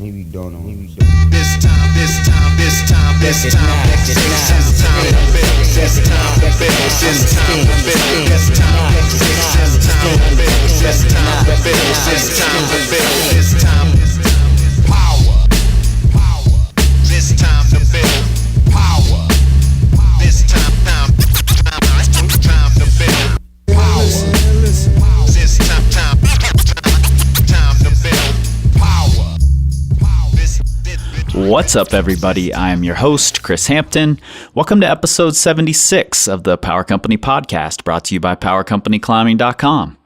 Maybe don't know. This time, this time, this time, this time, this time to build. This time to build. This time to build. This time to build. This time to build. This time to build. This time power. This time to build power. This time to build power. This time to build power. What's up, everybody? I am your host, Chris Hampton. Welcome to episode 76 of the Power Company Podcast, brought to you by PowerCompanyClimbing.com.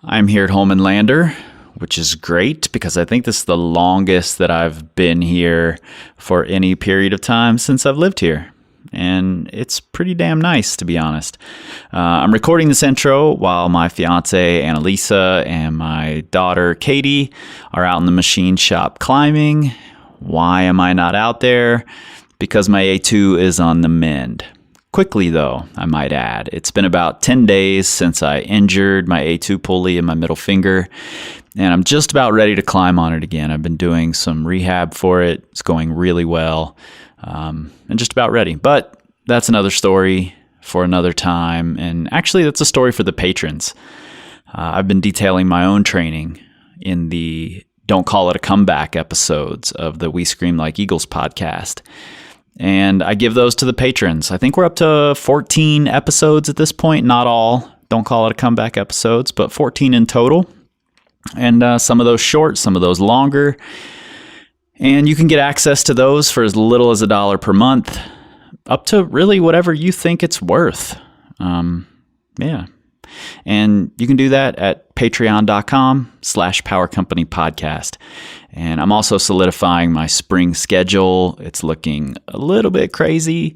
I'm here at home in Lander, which is great because I think this is the longest that I've been here for any period of time since I've lived here. And it's pretty damn nice, to be honest. I'm recording this intro while my fiance, Annalisa, and my daughter, Katie, are out in the machine shop climbing. Why am I not out there? Because my A2 is on the mend. Quickly, though, I might add. It's been about 10 days since I injured my A2 pulley in my middle finger, and I'm just about ready to climb on it again. I've been doing some rehab for it. It's going really well, and just about ready. But that's another story for another time, and actually that's a story for the patrons. I've been detailing my own training in the Don't Call It a Comeback episodes of the We Scream Like Eagles podcast. And I give those to the patrons. I think we're up to 14 episodes at this point. Not all Don't Call It a Comeback episodes, but 14 in total. And some of those short, some of those longer. And you can get access to those for as little as $1 per month, up to really whatever you think it's worth. Yeah. And you can do that at patreon.com/powercompanypodcast. And I'm also solidifying my spring schedule. It's looking a little bit crazy,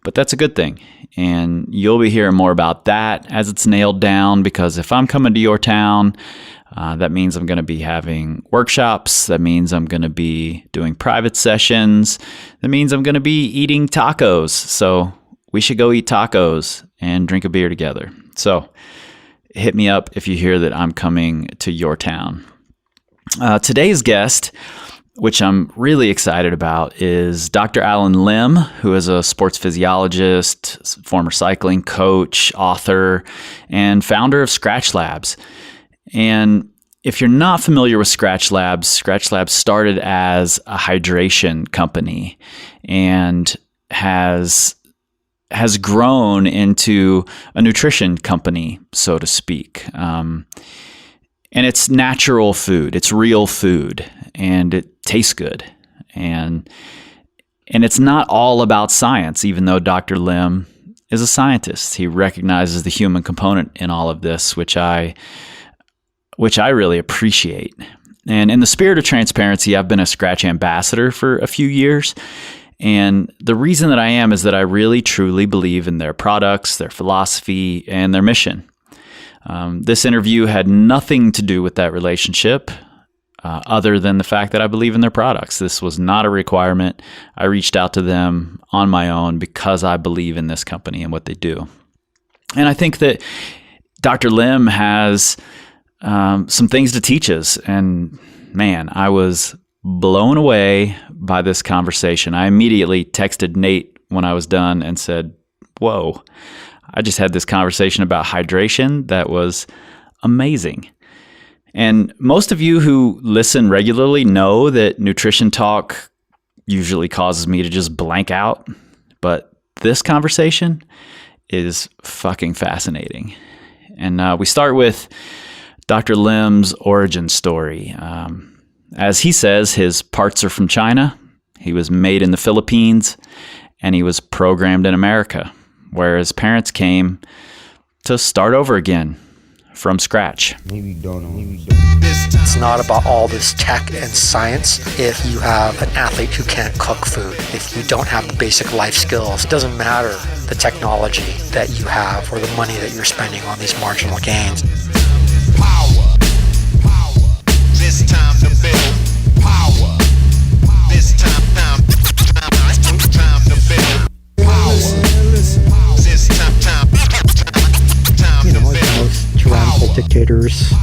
but that's a good thing. And you'll be hearing more about that as it's nailed down, because if I'm coming to your town, that means I'm going to be having workshops. That means I'm going to be doing private sessions. That means I'm going to be eating tacos. So we should go eat tacos and drink a beer together. So hit me up if you hear that I'm coming to your town. Today's guest, which I'm really excited about, is Dr. Alan Lim, who is a sports physiologist, former cycling coach, author, and founder of Skratch Labs. And if you're not familiar with Skratch Labs started as a hydration company and has grown into a nutrition company, so to speak. And it's natural food. It's real food, and it tastes good. And it's not all about science, even though Dr. Lim is a scientist. He recognizes the human component in all of this, which I really appreciate. And in the spirit of transparency, I've been a Skratch ambassador for a few years. And the reason that I am is that I really truly believe in their products, their philosophy, and their mission. This interview had nothing to do with that relationship, other than the fact that I believe in their products. This was not a requirement. I reached out to them on my own because I believe in this company and what they do. And I think that Dr. Lim has some things to teach us. And man, I was blown away by this conversation. I immediately texted Nate when I was done and said, whoa, I just had this conversation about hydration that was amazing. And most of you who listen regularly know that nutrition talk usually causes me to just blank out. But this conversation is fucking fascinating. And we start with Dr. Lim's origin story. As he says, his parts are from China. He was made in the Philippines, and he was programmed in America, where his parents came to start over again from scratch. Maybe don't know. It's not about all this tech and science if you have an athlete who can't cook food, if you don't have the basic life skills. It doesn't matter the technology that you have or the money that you're spending on these marginal gains. Power. This time to build power. This time to build power. This time to Most tyrannical dictators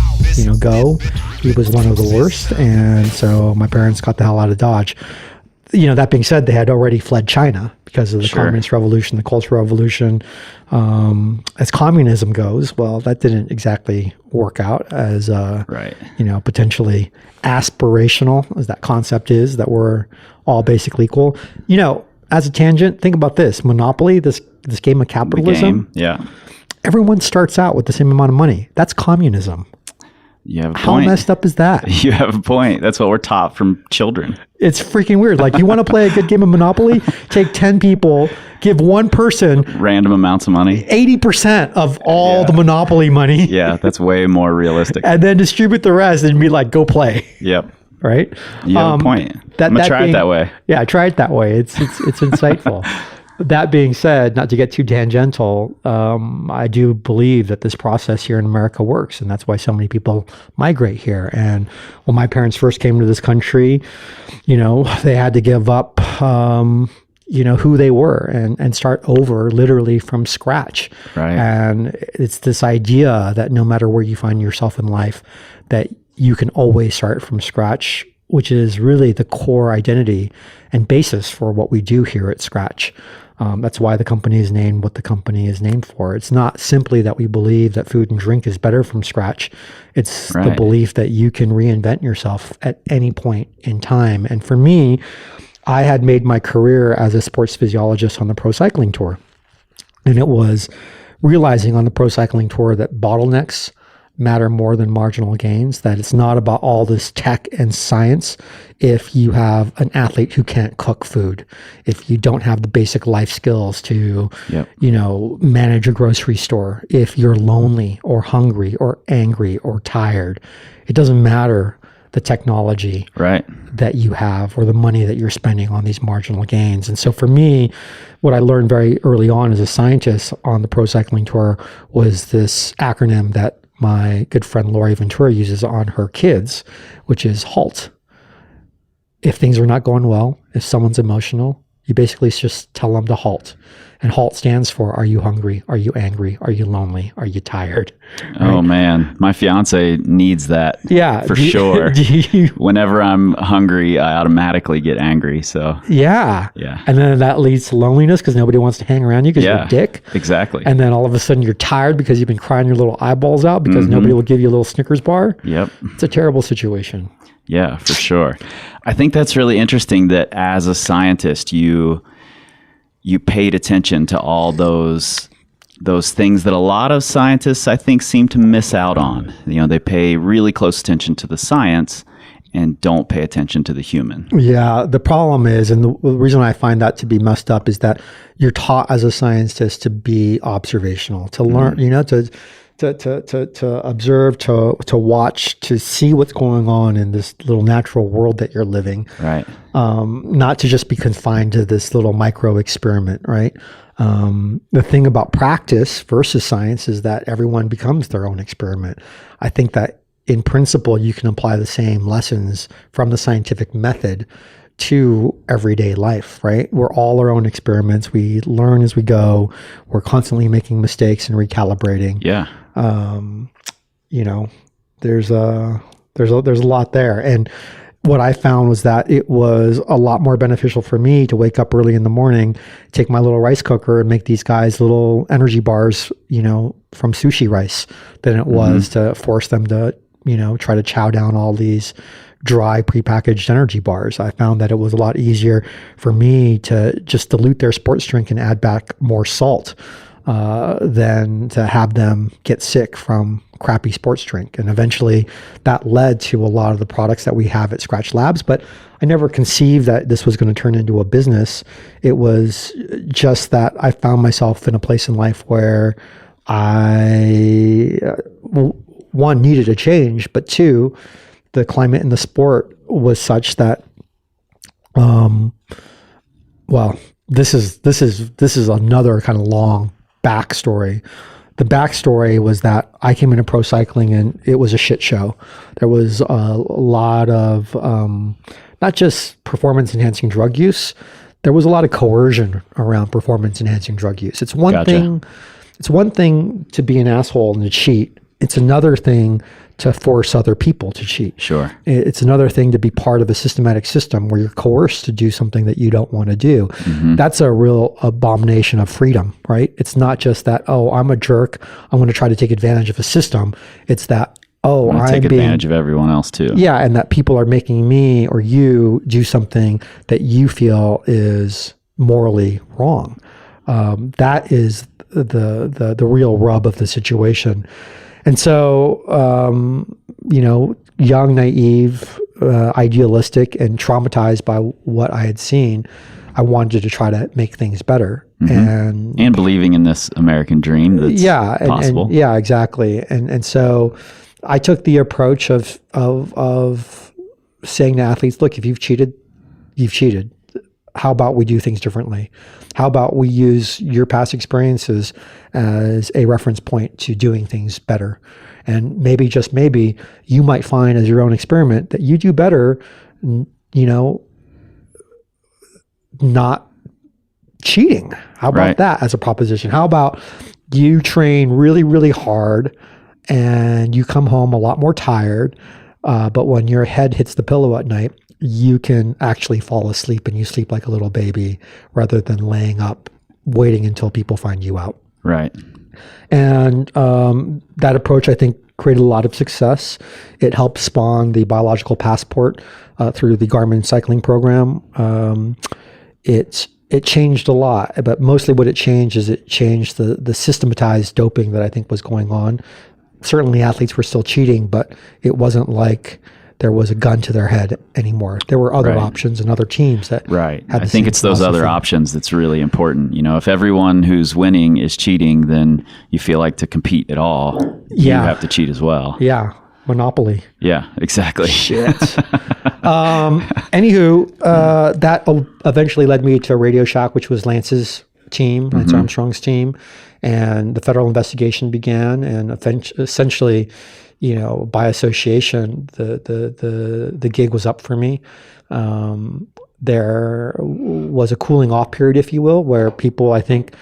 go. He was one of the worst. And so my parents got the hell out of Dodge. That being said, they had already fled China because of the communist revolution, the Cultural Revolution. As communism goes, well, that didn't exactly work out as, potentially aspirational as that concept is, that we're all basically equal. As a tangent, think about this. Monopoly, this game of capitalism. Everyone starts out with the same amount of money. That's communism. You have a How point. messed up is that? You have a point. That's what we're taught from children. It's freaking weird. Like, you want to play a good game of Monopoly? Take 10 people, give one person Random amounts of money. 80% of all the Monopoly money. Yeah, that's way more realistic. And then distribute the rest and be like, go play. Yep. Right? You have a point. I'm going to try it that way. Yeah, try it that way. It's insightful. That being said, not to get too tangential, I do believe that this process here in America works, and that's why so many people migrate here. And when my parents first came to this country, they had to give up, who they were and start over literally from scratch. Right. And it's this idea that no matter where you find yourself in life, that you can always start from scratch, which is really the core identity and basis for what we do here at Skratch. That's why the company is named what the company is named for. It's not simply that we believe that food and drink is better from scratch. It's the belief that you can reinvent yourself at any point in time. And for me, I had made my career as a sports physiologist on the pro cycling tour. And it was realizing on the pro cycling tour that bottlenecks matter more than marginal gains, that it's not about all this tech and science if you have an athlete who can't cook food, if you don't have the basic life skills to, manage a grocery store, if you're lonely or hungry or angry or tired. It doesn't matter the technology that you have or the money that you're spending on these marginal gains. And so for me, what I learned very early on as a scientist on the pro cycling tour was this acronym that my good friend Lori Ventura uses on her kids, which is HALT. If things are not going well, if someone's emotional, you basically just tell them to halt. And HALT stands for, are you hungry? Are you angry? Are you lonely? Are you tired? Right? Oh man, my fiance needs that. Yeah, for sure. Whenever I'm hungry, I automatically get angry. So yeah. And then that leads to loneliness because nobody wants to hang around you because you're a dick. Exactly. And then all of a sudden you're tired because you've been crying your little eyeballs out because nobody will give you a little Snickers bar. Yep. It's a terrible situation. Yeah, for sure. I think that's really interesting that as a scientist, you paid attention to all those things that a lot of scientists, I think, seem to miss out on. They pay really close attention to the science and don't pay attention to the human. Yeah, the problem is, and the reason I find that to be messed up is that you're taught as a scientist to be observational, to learn, to observe, to watch, to see what's going on in this little natural world that you're living. Right. Not to just be confined to this little micro experiment, right? The thing about practice versus science is that everyone becomes their own experiment. I think that in principle, you can apply the same lessons from the scientific method to everyday life, right? We're all our own experiments. We learn as we go. We're constantly making mistakes and recalibrating. Yeah. There's a lot there. And what I found was that it was a lot more beneficial for me to wake up early in the morning, take my little rice cooker and make these guys little energy bars, from sushi rice than it was to force them to, try to chow down all these dry prepackaged energy bars. I found that it was a lot easier for me to just dilute their sports drink and add back more salt than to have them get sick from crappy sports drink. And eventually that led to a lot of the products that we have at Skratch Labs, but I never conceived that this was going to turn into a business. It was just that I found myself in a place in life where I, one, needed a change, but two, the climate in the sport was such that, this is another kind of long backstory. The backstory was that I came into pro cycling and it was a shit show. There was a lot of not just performance enhancing drug use. There was a lot of coercion around performance enhancing drug use. It's one thing to be an asshole and to cheat. It's another thing to force other people to cheat. Sure. It's another thing to be part of a systematic system where you're coerced to do something that you don't want to do. That's a real abomination of freedom, right? It's not just that, oh, I'm a jerk, I'm going to try to take advantage of a system. It's that, oh, I'm take advantage of everyone else too. Yeah, and that people are making me or you do something that you feel is morally wrong. That is the real rub of the situation. And so, young, naive, idealistic, and traumatized by what I had seen, I wanted to try to make things better. And believing in this American dream that's possible. Yeah, exactly. And so I took the approach of saying to athletes, look, if you've cheated, you've cheated. How about we do things differently? How about we use your past experiences as a reference point to doing things better? And maybe, just maybe, you might find as your own experiment that you do better, not cheating. How about that as a proposition? How about you train really, really hard and you come home a lot more tired, but when your head hits the pillow at night, you can actually fall asleep and you sleep like a little baby rather than laying up waiting until people find you out. Right. And that approach, I think, created a lot of success. It helped spawn the biological passport through the Garmin cycling program. It changed a lot, but mostly what it changed is it changed the systematized doping that I think was going on. Certainly athletes were still cheating, but it wasn't like there was a gun to their head anymore. There were other options and other teams that had I think it's those other options that's really important. If everyone who's winning is cheating, then you feel like to compete at all, you have to cheat as well. Yeah. Monopoly. Yeah, exactly. Shit. Anywho, that eventually led me to Radio Shack, which was Lance's team, Lance Armstrong's team, and the federal investigation began, and essentially, by association, the gig was up for me. There was a cooling off period, if you will, where people, I think,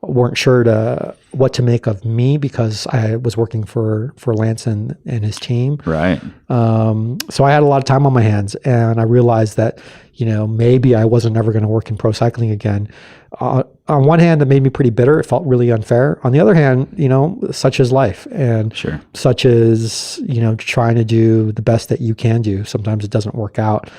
weren't sure what to make of me because I was working for Lance and his team. Right. So I had a lot of time on my hands, and I realized that, maybe I wasn't ever going to work in pro cycling again. On one hand, that made me pretty bitter. It felt really unfair. On the other hand, such is life, and such is, trying to do the best that you can do. Sometimes it doesn't work out.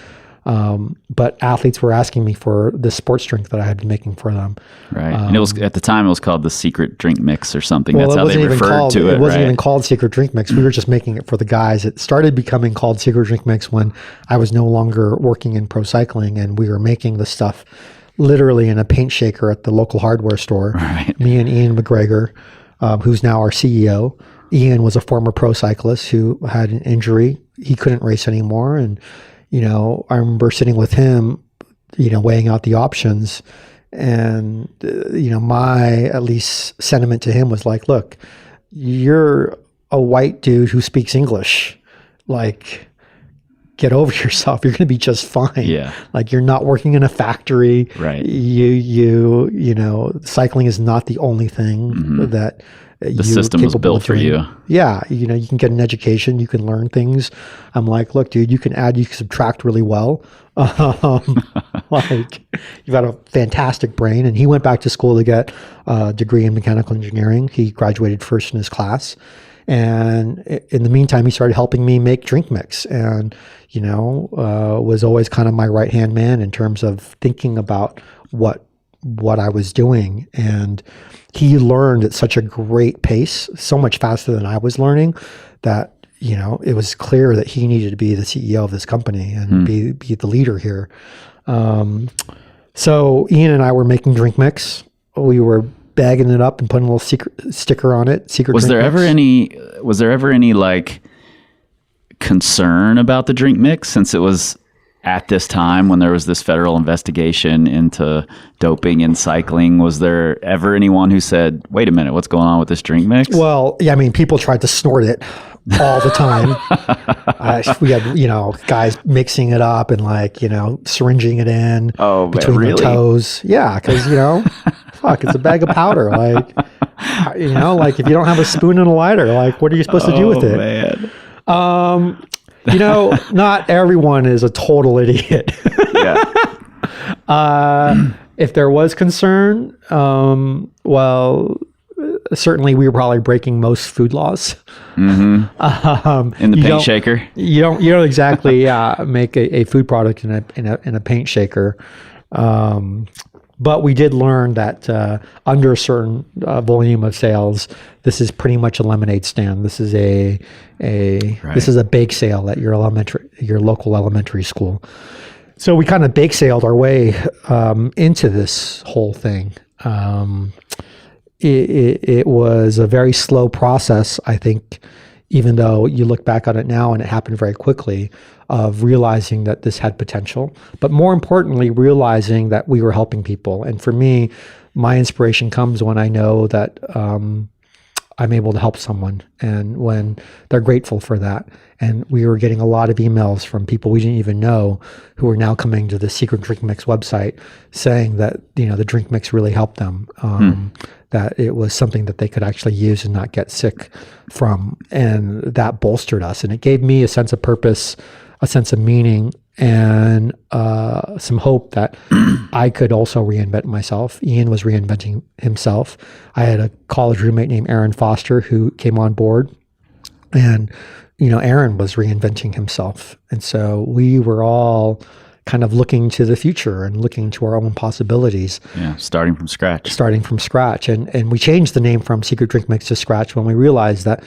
But athletes were asking me for the sports drink that I had been making for them. Right. And it was, at the time, it was called the secret drink mix or something. That's how they referred to it. It wasn't even called secret drink mix. We were just making it for the guys. It started becoming called secret drink mix when I was no longer working in pro cycling, and we were making the stuff literally in a paint shaker at the local hardware store. Right. Me and Ian McGregor, who's now our CEO. Ian was a former pro cyclist who had an injury. He couldn't race anymore. And, I remember sitting with him, weighing out the options. And, my at least sentiment to him was like, look, you're a white dude who speaks English. Like, get over yourself. You're going to be just fine. Yeah. Like, you're not working in a factory. Right. Cycling is not the only thing that the system was built for you. Yeah. You can get an education, you can learn things. I'm like, look, dude, you can add, you can subtract really well. Like, you've got a fantastic brain. And he went back to school to get a degree in mechanical engineering. He graduated first in his class. And in the meantime, he started helping me make drink mix, and, was always kind of my right-hand man in terms of thinking about what I was doing. And he learned at such a great pace, so much faster than I was learning, that, it was clear that he needed to be the CEO of this company and be the leader here. So Ian and I were making drink mix. We were bagging it up and putting a little secret sticker on it. Was there ever any like concern about the drink mix, since it was at this time when there was this federal investigation into doping in cycling? Was there ever anyone who said, wait a minute, what's going on with this drink mix? Well, yeah, people tried to snort it all the time. We had, guys mixing it up and syringing it in between the toes. Yeah. Cause fuck, it's a bag of powder. Like if you don't have a spoon and a lighter, what are you supposed to do with it? Man. Not everyone is a total idiot. Yeah. If there was concern, certainly we were probably breaking most food laws. Mm-hmm. In the paint shaker. You don't exactly make a food product in a paint shaker. But we did learn that under a certain volume of sales, this is pretty much a lemonade stand. This is this is a bake sale at your local elementary school. So we kind of bake sailed our way into this whole thing. It was a very slow process, I think, even though you look back on it now and it happened very quickly, of realizing that this had potential, but more importantly, realizing that we were helping people. And for me, my inspiration comes when I know that I'm able to help someone and when they're grateful for that. And we were getting a lot of emails from people we didn't even know who are now coming to the Secret Drink Mix website saying that, the drink mix really helped them, that it was something that they could actually use and not get sick from. And that bolstered us. And it gave me a sense of purpose, a sense of meaning, and some hope that I could also reinvent myself. Ian was reinventing himself. I had a college roommate named Aaron Foster who came on board, and Aaron was reinventing himself. And so we were all kind of looking to the future and looking to our own possibilities. Yeah, starting from scratch. And we changed the name from Secret Drink Mix to Skratch when we realized that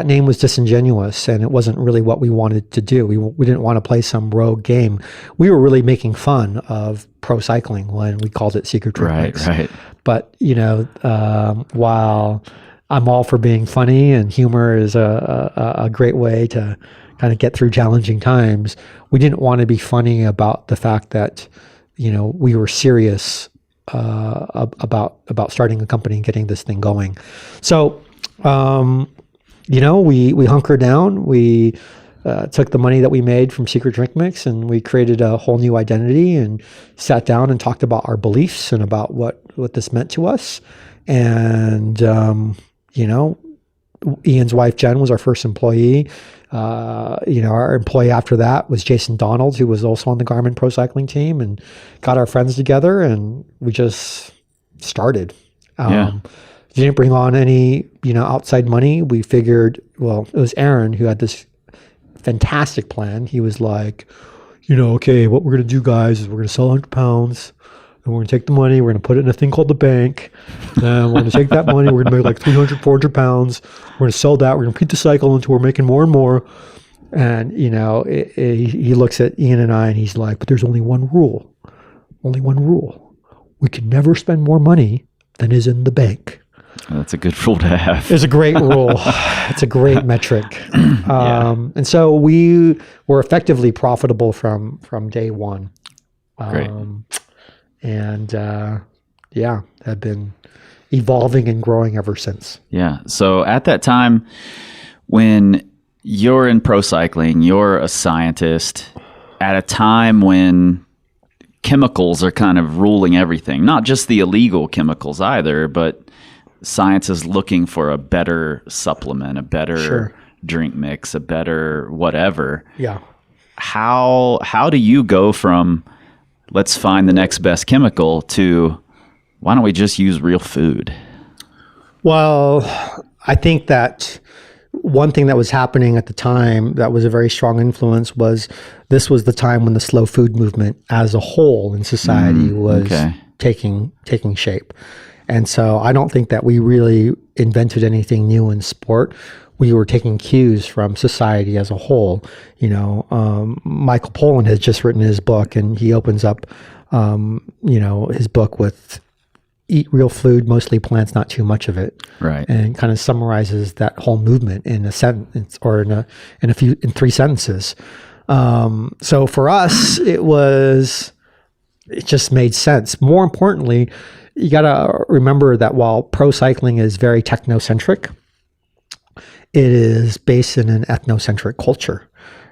name was disingenuous and it wasn't really what we wanted to do. We didn't want to play some rogue game. We were really making fun of pro cycling when we called it Secret Drink Mix. Right. But, while I'm all for being funny and humor is a great way to kind of get through challenging times, we didn't want to be funny about the fact that, we were serious about starting a company and getting this thing going. So, we hunkered down. We took the money that we made from Secret Drink Mix and we created a whole new identity and sat down and talked about our beliefs and about what this meant to us. And, Ian's wife, Jen, was our first employee. Our employee after that was Jason Donald, who was also on the Garmin Pro Cycling team, and got our friends together and we just started. Didn't bring on any, outside money. We figured, it was Aaron who had this fantastic plan. He was like, okay, what we're going to do, guys, is we're going to sell 100 pounds and we're going to take the money, we're going to put it in a thing called the bank. And we're going to take that money, we're going to make like 300, 400 pounds. We're going to sell that. We're going to repeat the cycle until we're making more and more. And, he looks at Ian and I and he's like, but there's only one rule. Only one rule. We can never spend more money than is in the bank. That's a good rule to have. It's a great rule. It's a great metric. And so we were effectively profitable from day one. Great. Have been evolving and growing ever since. Yeah. So at that time, when you're in pro cycling, you're a scientist at a time when chemicals are kind of ruling everything, not just the illegal chemicals either, but science is looking for a better supplement, a better drink mix, a better whatever. Yeah. How do you go from let's find the next best chemical to why don't we just use real food? Well, I think that one thing that was happening at the time that was a very strong influence was this was the time when the slow food movement as a whole in society was taking shape. And so I don't think that we really invented anything new in sport. We were taking cues from society as a whole. Michael Pollan has just written his book, and he opens up, his book with "Eat real food, mostly plants, not too much of it," right? And kind of summarizes that whole movement in a sentence or in three sentences. So for us, it just made sense. More importantly, you got to remember that while pro cycling is very technocentric, it is based in an ethnocentric culture,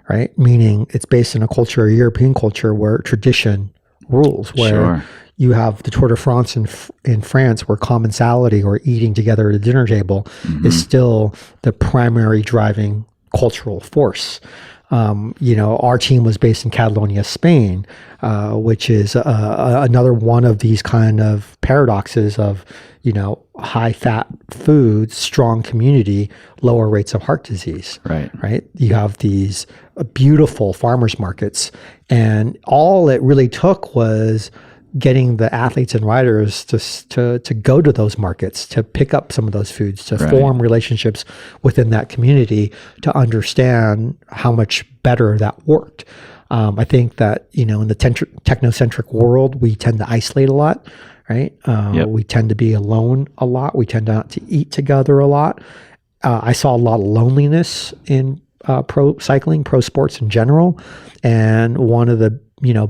right? Meaning it's based in a culture, a European culture, where tradition rules, where you have the Tour de France in France, where commensality or eating together at a dinner table is still the primary driving cultural force. Our team was based in Catalonia, Spain, which is another one of these kind of paradoxes of, high fat food, strong community, lower rates of heart disease. Right. You have these beautiful farmers markets, and all it really took was getting the athletes and riders to go to those markets, to pick up some of those foods, to form relationships within that community, to understand how much better that worked. I think that, in the technocentric world, we tend to isolate a lot, right? We tend to be alone a lot. We tend not to eat together a lot. I saw a lot of loneliness in pro cycling, pro sports in general. And one of the,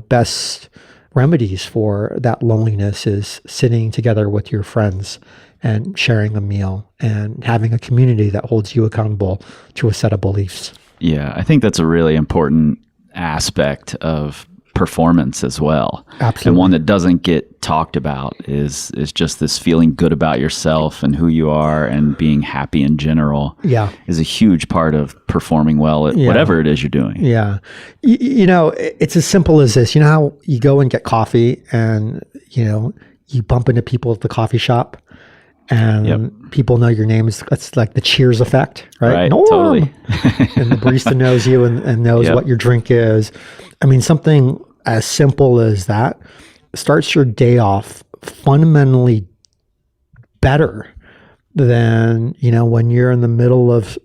best remedies for that loneliness is sitting together with your friends and sharing a meal and having a community that holds you accountable to a set of beliefs. Yeah, I think that's a really important aspect of performance as well. Absolutely. And one that doesn't get talked about is just this feeling good about yourself and who you are, and being happy in general is a huge part of performing well at whatever it is you're doing. Yeah. It's as simple as this. You know how you go and get coffee and, you bump into people at the coffee shop and people know your name. That's like the Cheers effect, right? Norm! Totally. And the barista knows you and knows what your drink is. I mean, something as simple as that starts your day off fundamentally better than, when you're in the middle of,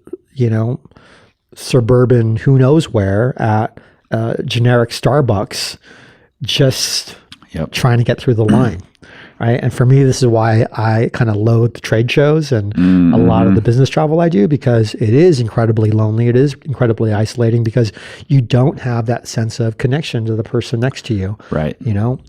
suburban who knows where at generic Starbucks, just trying to get through the line. Right. And for me, this is why I kind of loathe the trade shows and a lot of the business travel I do, because it is incredibly lonely. It is incredibly isolating because you don't have that sense of connection to the person next to you. Right. You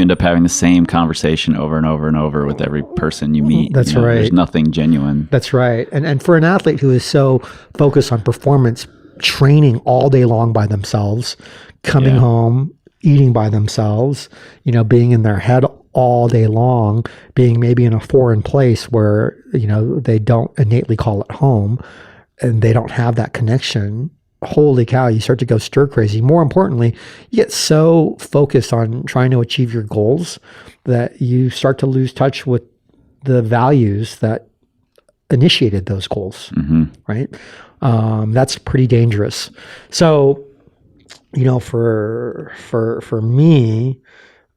end up having the same conversation over and over and over with every person you meet. That's right. There's nothing genuine. That's right. And for an athlete who is so focused on performance, training all day long by themselves, coming home, eating by themselves, being in their head all day long, being maybe in a foreign place where, they don't innately call it home and they don't have that connection. Holy cow, you start to go stir crazy. More importantly, you get so focused on trying to achieve your goals that you start to lose touch with the values that initiated those goals, right? That's pretty dangerous. So, for me,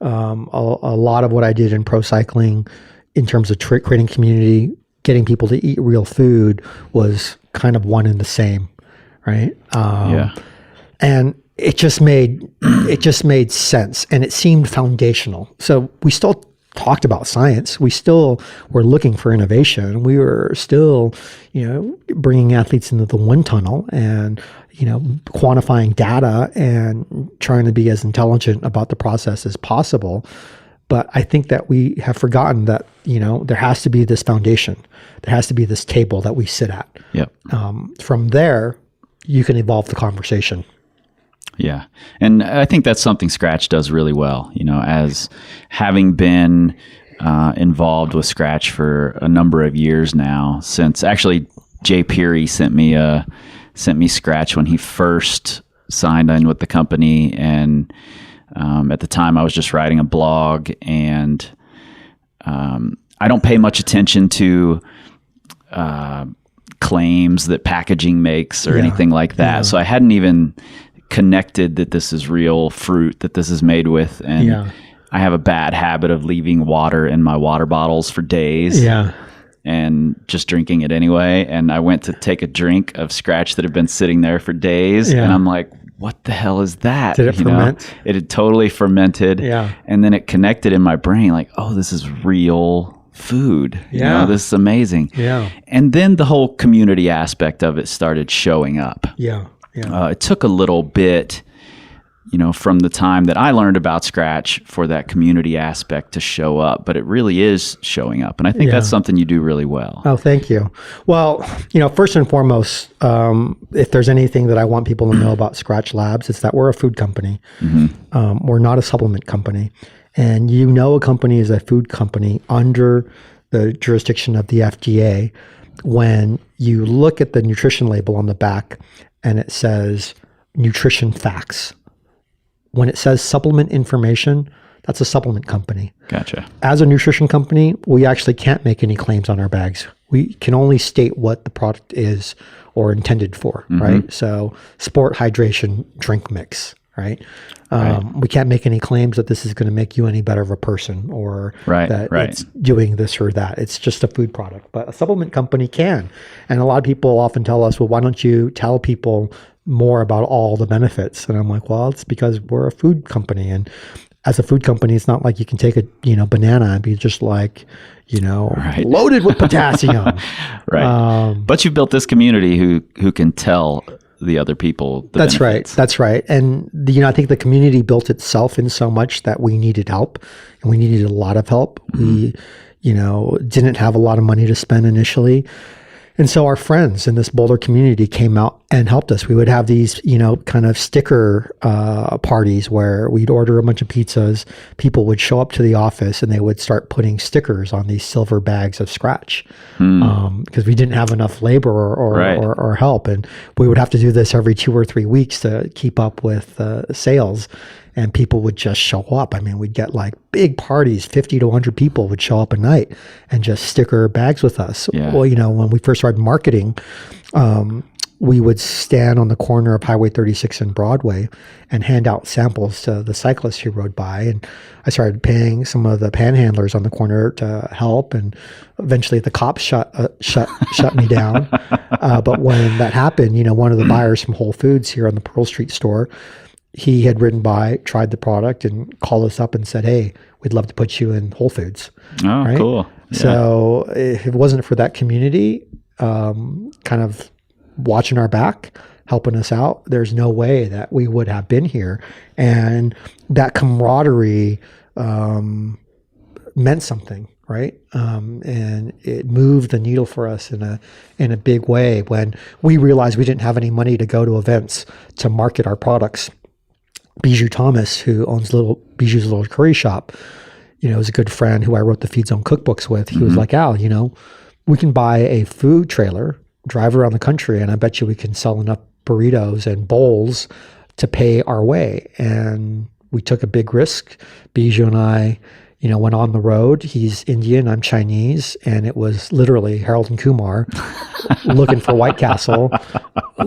a lot of what I did in pro cycling in terms of creating community, getting people to eat real food, was kind of one and the same, right? And it just made sense, and it seemed foundational. So we still talked about science. We still were looking for innovation. We were still, bringing athletes into the wind tunnel and, quantifying data and trying to be as intelligent about the process as possible. But I think that we have forgotten that, there has to be this foundation. There has to be this table that we sit at. From there, you can evolve the conversation. Yeah. And I think that's something Skratch does really well, as having been involved with Skratch for a number of years now, since actually Jay Peary sent me Skratch when he first signed on with the company. And at the time I was just writing a blog, and I don't pay much attention to claims that packaging makes or anything like that. So I hadn't even connected that this is real fruit that this is made with. And I have a bad habit of leaving water in my water bottles for days. And just drinking it anyway. And I went to take a drink of Skratch that had been sitting there for days. And I'm like, what the hell is that? Did it ferment? It had totally fermented. And then it connected in my brain like, oh, this is real food. This is amazing. And then the whole community aspect of it started showing up. It took a little bit, from the time that I learned about Skratch for that community aspect to show up, but it really is showing up. And I think that's something you do really well. Oh, thank you. Well, first and foremost, if there's anything that I want people to know about Skratch Labs, it's that we're a food company. We're not a supplement company. And a company is a food company under the jurisdiction of the FDA when you look at the nutrition label on the back and it says nutrition facts. When it says supplement information, that's a supplement company. Gotcha. As a nutrition company, we actually can't make any claims on our bags. We can only state what the product is or intended for, right? So sport hydration drink mix, right? We can't make any claims that this is going to make you any better of a person or that it's doing this or that. It's just a food product. But a supplement company can. And a lot of people often tell us, well, why don't you tell people more about all the benefits? And I'm like, well, it's because we're a food company. And as a food company, it's not like you can take a banana and be just like, loaded with potassium. But you've built this community who can tell the other people the benefits. That's right. And I think the community built itself in so much that we needed help, and we needed a lot of help. We didn't have a lot of money to spend initially. And so our friends in this Boulder community came out and helped us. We would have these, kind of sticker parties where we'd order a bunch of pizzas. People would show up to the office and they would start putting stickers on these silver bags of Skratch because we didn't have enough labor or help. And we would have to do this every 2 or 3 weeks to keep up with sales. And people would just show up. I mean, we'd get like big parties, 50 to 100 people would show up a night and just sticker bags with us. Yeah. Well, when we first started marketing, we would stand on the corner of Highway 36 and Broadway and hand out samples to the cyclists who rode by. And I started paying some of the panhandlers on the corner to help. And eventually the cops shut me down. But when that happened, one of the buyers from Whole Foods here on the Pearl Street store, he had ridden by, tried the product, and called us up and said, "Hey, we'd love to put you in Whole Foods." Oh, right? Cool. Yeah. So if it wasn't for that community kind of watching our back, helping us out, there's no way that we would have been here. And that camaraderie meant something, right? And it moved the needle for us in a big way when we realized we didn't have any money to go to events to market our products. Bijou Thomas, who owns Bijou's Little Curry Shop, is a good friend who I wrote the Feed Zone cookbooks with. He was like, Al, we can buy a food trailer, drive around the country, and I bet you we can sell enough burritos and bowls to pay our way. And we took a big risk. Bijou and I, went on the road. He's Indian, I'm Chinese, and it was literally Harold and Kumar looking for White Castle,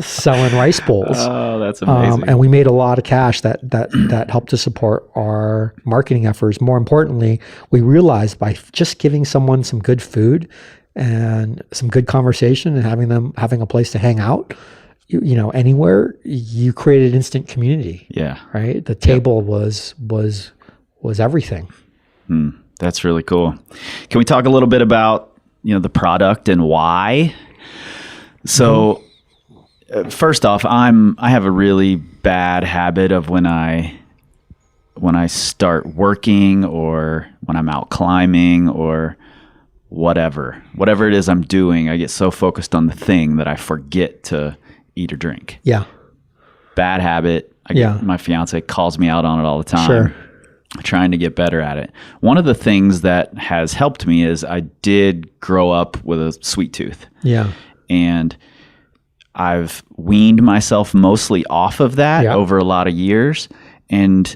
selling rice bowls. Oh, that's amazing. And we made a lot of cash that helped to support our marketing efforts. More importantly, we realized by just giving someone some good food and some good conversation and having a place to hang out, anywhere, you created instant community. Yeah. Right. The table was everything. That's really cool. Can we talk a little bit about, the product and why? So first off, I have a really bad habit of when I start working or when I'm out climbing or whatever it is I'm doing, I get so focused on the thing that I forget to eat or drink. Yeah. Bad habit. My fiance calls me out on it all the time. Sure. Trying to get better at it. One of the things that has helped me is I did grow up with a sweet tooth. Yeah. And I've weaned myself mostly off of that over a lot of years. And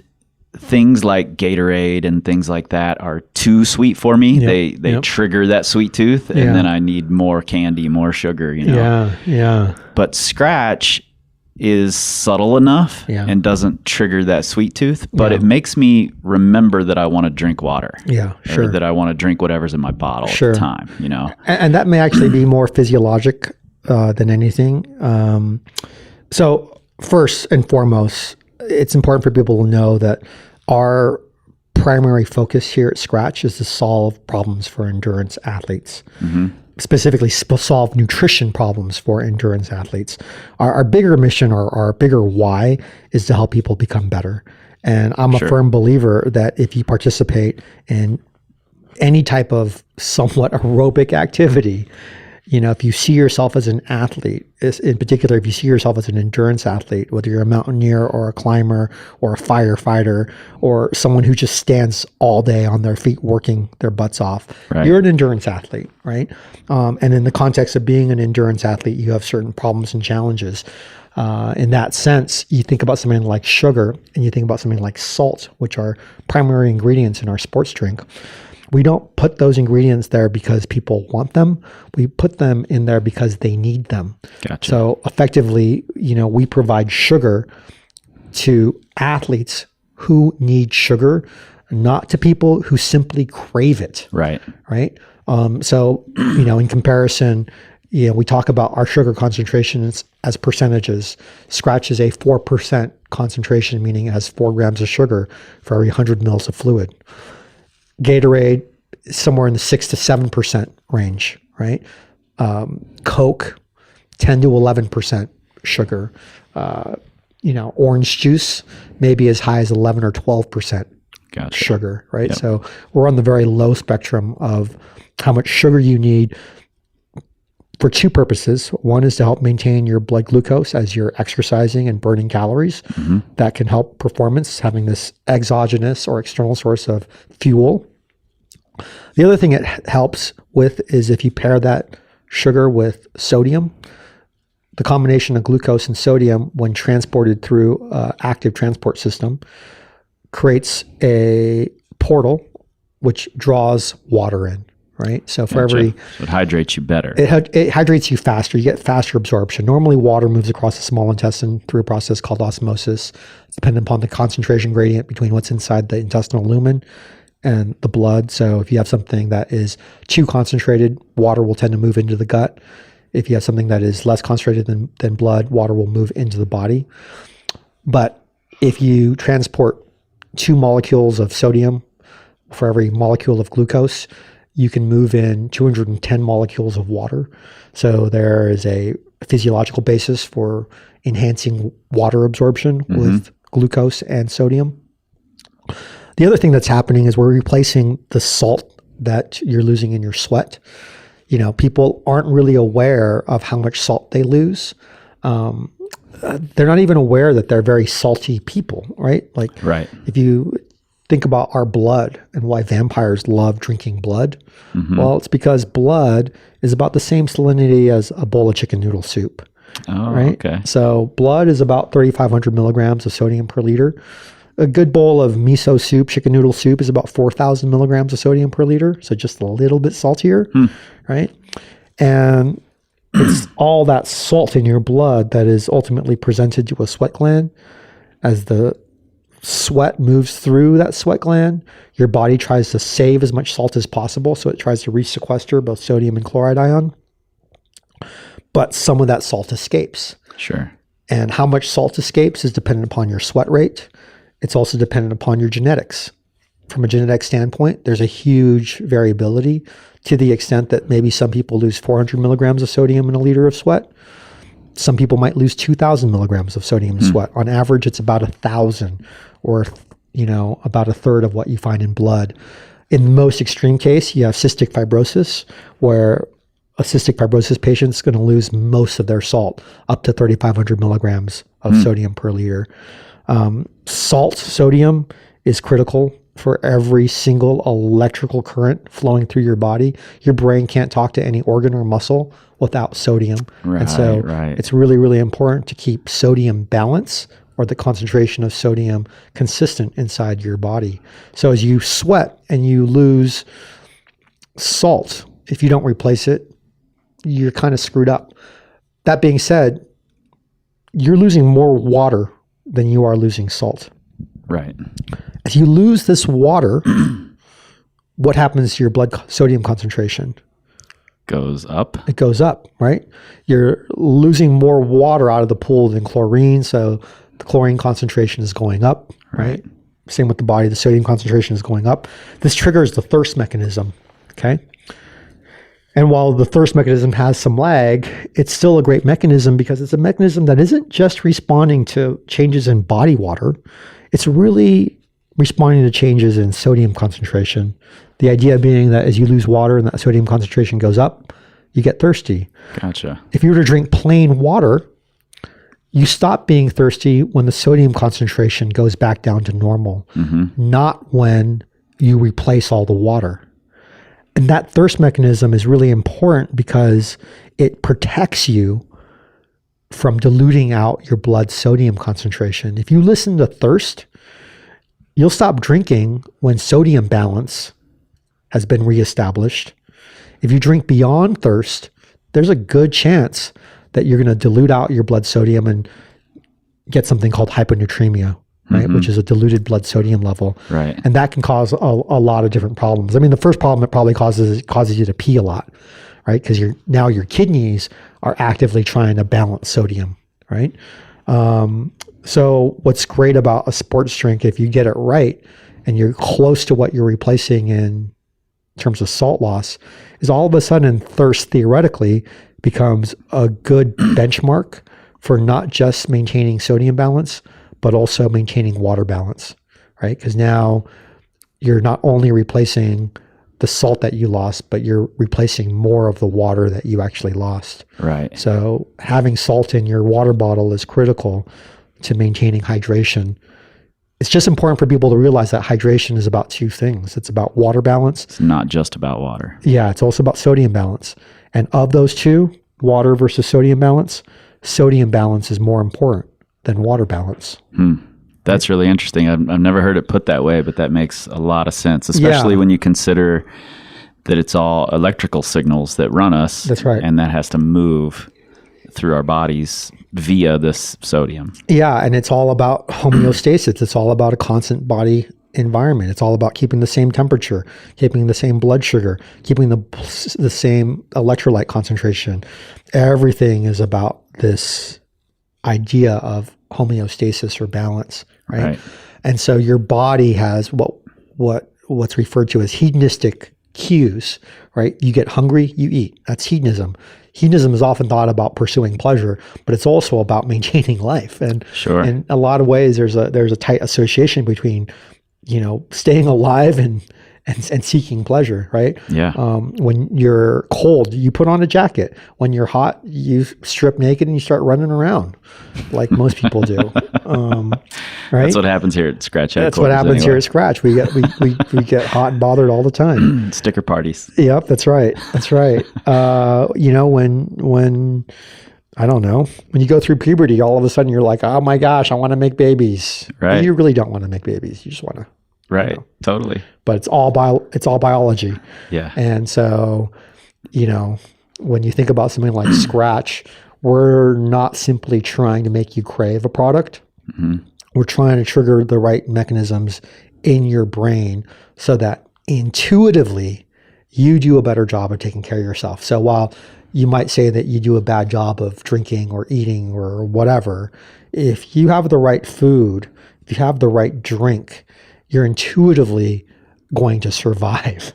things like Gatorade and things like that are too sweet for me. They trigger that sweet tooth, and then I need more candy, more sugar, Yeah. But Skratch is subtle enough and doesn't trigger that sweet tooth, but it makes me remember that I want to drink water. Yeah, sure. Or that I want to drink whatever's in my bottle at the time, And that may actually be more physiologic than anything. So first and foremost, it's important for people to know that our primary focus here at Skratch is to solve problems for endurance athletes. Specifically solve nutrition problems for endurance athletes. Our bigger mission or our bigger why is to help people become better. And I'm a firm believer that if you participate in any type of somewhat aerobic activity, if you see yourself as an athlete, in particular, if you see yourself as an endurance athlete, whether you're a mountaineer or a climber or a firefighter or someone who just stands all day on their feet working their butts off, you're an endurance athlete, right? And in the context of being an endurance athlete, you have certain problems and challenges. In that sense, you think about something like sugar and you think about something like salt, which are primary ingredients in our sports drink. We don't put those ingredients there because people want them. We put them in there because they need them. Gotcha. So effectively, we provide sugar to athletes who need sugar, not to people who simply crave it. Right. Right. So, in comparison, we talk about our sugar concentrations as percentages. Skratch is a 4% concentration, meaning it has 4 grams of sugar for every 100 mils of fluid. Gatorade is somewhere in the 6 to 7% range, right? Coke, 10 to 11% sugar. Orange juice, maybe as high as 11 or 12% sugar, right? Yep. So we're on the very low spectrum of how much sugar you need for 2 purposes. One is to help maintain your blood glucose as you're exercising and burning calories. Mm-hmm. That can help performance, having this exogenous or external source of fuel. The other thing it helps with is if you pair that sugar with sodium. The combination of glucose and sodium, when transported through an active transport system, creates a portal which draws water in. Right. So so it hydrates you better. It hydrates you faster. You get faster absorption. Normally water moves across the small intestine through a process called osmosis, dependent upon the concentration gradient between what's inside the intestinal lumen and the blood. So if you have something that is too concentrated, water will tend to move into the gut. If you have something that is less concentrated than blood, water will move into the body. But if you transport 2 molecules of sodium for every molecule of glucose, you can move in 210 molecules of water. So there is a physiological basis for enhancing water absorption with glucose and sodium. The other thing that's happening is we're replacing the salt that you're losing in your sweat. People aren't really aware of how much salt they lose. They're not even aware that they're very salty people, right? If you think about our blood and why vampires love drinking blood. Mm-hmm. Well, it's because blood is about the same salinity as a bowl of chicken noodle soup. Oh, right? Okay. So blood is about 3,500 milligrams of sodium per liter. A good bowl of miso soup, chicken noodle soup, is about 4,000 milligrams of sodium per liter. So just a little bit saltier, right? And it's all that salt in your blood that is ultimately presented to a sweat gland. As the sweat moves through that sweat gland, your body tries to save as much salt as possible. So it tries to resequester both sodium and chloride ion. But some of that salt escapes. Sure. And how much salt escapes is dependent upon your sweat rate. It's also dependent upon your genetics. From a genetic standpoint, there's a huge variability to the extent that maybe some people lose 400 milligrams of sodium in a liter of sweat. Some people might lose 2,000 milligrams of sodium in sweat. On average, it's about 1,000, or about a third of what you find in blood. In the most extreme case, you have cystic fibrosis, where a cystic fibrosis patient is going to lose most of their salt, up to 3,500 milligrams of sodium per liter. Sodium is critical for every single electrical current flowing through your body. Your brain can't talk to any organ or muscle without sodium. Right, and so right. It's really, really important to keep sodium balance, or the concentration of sodium, consistent inside your body. So as you sweat and you lose salt, if you don't replace it, you're kind of screwed up. That being said, you're losing more water than you are losing salt. Right. As you lose this water, what happens to your blood sodium concentration? Goes up. It goes up, right? You're losing more water out of the pool than chlorine, so the chlorine concentration is going up, right? Same with the body, the sodium concentration is going up. This triggers the thirst mechanism, okay? And while the thirst mechanism has some lag, it's still a great mechanism because it's a mechanism that isn't just responding to changes in body water. It's really responding to changes in sodium concentration. The idea being that as you lose water and that sodium concentration goes up, you get thirsty. Gotcha. If you were to drink plain water, you stop being thirsty when the sodium concentration goes back down to normal, not when you replace all the water. And that thirst mechanism is really important because it protects you from diluting out your blood sodium concentration. If you listen to thirst, you'll stop drinking when sodium balance has been reestablished. If you drink beyond thirst, there's a good chance that you're going to dilute out your blood sodium and get something called hyponatremia, right? Which is a diluted blood sodium level. Right. And that can cause a lot of different problems. I mean, the first problem it probably causes you to pee a lot, right? Because now your kidneys are actively trying to balance sodium, right? So what's great about a sports drink, if you get it right and you're close to what you're replacing in terms of salt loss, is all of a sudden thirst theoretically becomes a good benchmark for not just maintaining sodium balance, but also maintaining water balance, right? Because now you're not only replacing the salt that you lost, but you're replacing more of the water that you actually lost. Right. So having salt in your water bottle is critical to maintaining hydration. It's just important for people to realize that hydration is about two things. It's about water balance. It's not just about water. Yeah, it's also about sodium balance. And of those two, water versus sodium balance is more important than water balance. That's really interesting. I've never heard it put that way, but that makes a lot of sense, especially when you consider that it's all electrical signals that run us. That's right. And that has to move through our bodies via this sodium. Yeah, and it's all about homeostasis. It's all about a constant body environment. It's all about keeping the same temperature, keeping the same blood sugar, keeping the same electrolyte concentration. Everything is about this idea of homeostasis or balance, right? And so your body has what's referred to as hedonistic cues, right? You get hungry, you eat. That's hedonism. Hedonism is often thought about pursuing pleasure, but it's also about maintaining life. And in a lot of ways, there's a tight association between, staying alive and seeking pleasure, right? Yeah. When you're cold, you put on a jacket. When you're hot, you strip naked and you start running around, like most people do. Right? That's what happens here at Skratch. That's what happens here at Skratch. We get hot and bothered all the time. Sticker parties. Yep, that's right. That's right. When I don't know, when you go through puberty, all of a sudden you're like, oh my gosh, I want to make babies. Right. But you really don't want to make babies. You just want to. Right. Totally. But it's all biology. Yeah. And so, when you think about something like Skratch, we're not simply trying to make you crave a product. We're trying to trigger the right mechanisms in your brain so that intuitively you do a better job of taking care of yourself. So while you might say that you do a bad job of drinking or eating or whatever, if you have the right food, if you have the right drink, you're intuitively going to survive.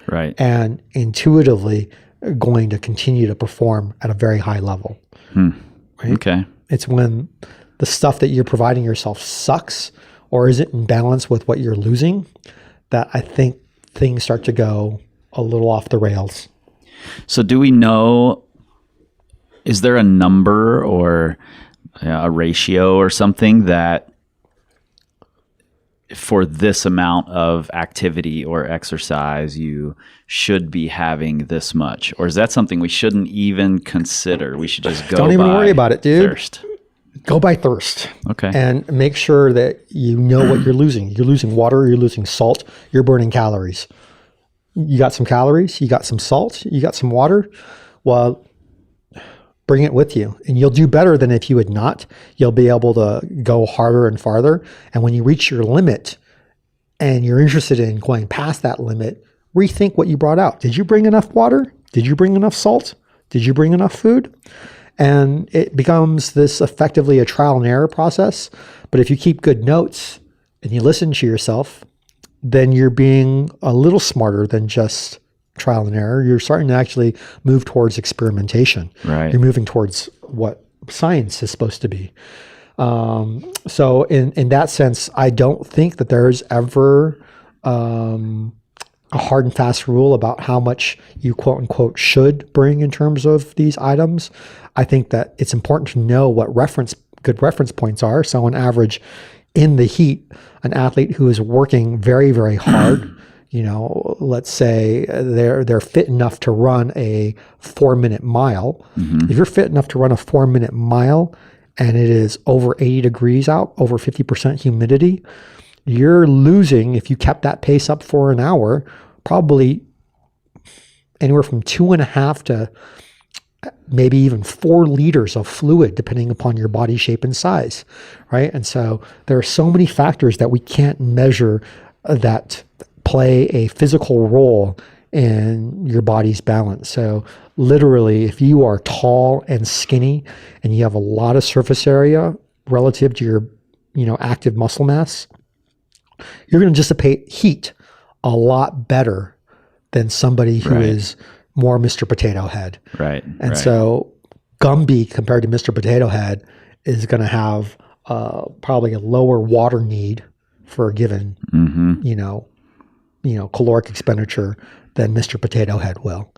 Right. And intuitively going to continue to perform at a very high level. Right? Okay. It's when the stuff that you're providing yourself sucks or isn't in balance with what you're losing that I think things start to go a little off the rails. So do we know, is there a number or a ratio or something that for this amount of activity or exercise, you should be having this much? Or is that something we shouldn't even consider? We should just go Don't even worry about it, dude. Thirst. Go by thirst. Okay. And make sure that you know what you're losing. You're losing water, you're losing salt, you're burning calories. You got some calories, you got some salt, you got some water. Well, bring it with you and you'll do better than if you had not. You'll be able to go harder and farther. And when you reach your limit and you're interested in going past that limit, rethink what you brought out. Did you bring enough water? Did you bring enough salt? Did you bring enough food? And it becomes this effectively a trial and error process. But if you keep good notes and you listen to yourself, then you're being a little smarter than just trial and error. You're starting to actually move towards experimentation. Right. You're moving towards what science is supposed to be. So in that sense, I don't think that there's ever a hard and fast rule about how much you quote unquote should bring in terms of these items. I think that it's important to know what good reference points are. So on average, in the heat, an athlete who is working very, very hard, let's say they're fit enough to run a 4-minute mile. If you're fit enough to run a 4-minute mile and it is over 80 degrees out, over 50% humidity, you're losing, if you kept that pace up for an hour, probably anywhere from 2.5 to maybe even 4 liters of fluid, depending upon your body shape and size, right? And so there are so many factors that we can't measure that play a physical role in your body's balance. So literally, if you are tall and skinny and you have a lot of surface area relative to your, active muscle mass, you're going to dissipate heat a lot better than somebody who is more Mr. Potato Head. Right. And so Gumby compared to Mr. Potato Head is going to have probably a lower water need for a given, caloric expenditure than Mr. Potato Head will.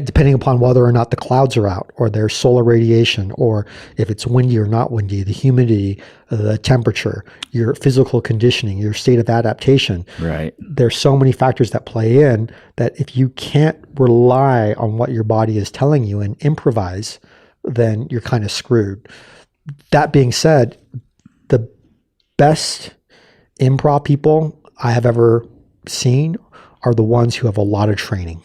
Depending upon whether or not the clouds are out or there's solar radiation, or if it's windy or not windy, the humidity, the temperature, your physical conditioning, your state of adaptation. Right. There's so many factors that play in that if you can't rely on what your body is telling you and improvise, then you're kind of screwed. That being said, the best improv people I have ever seen are the ones who have a lot of training.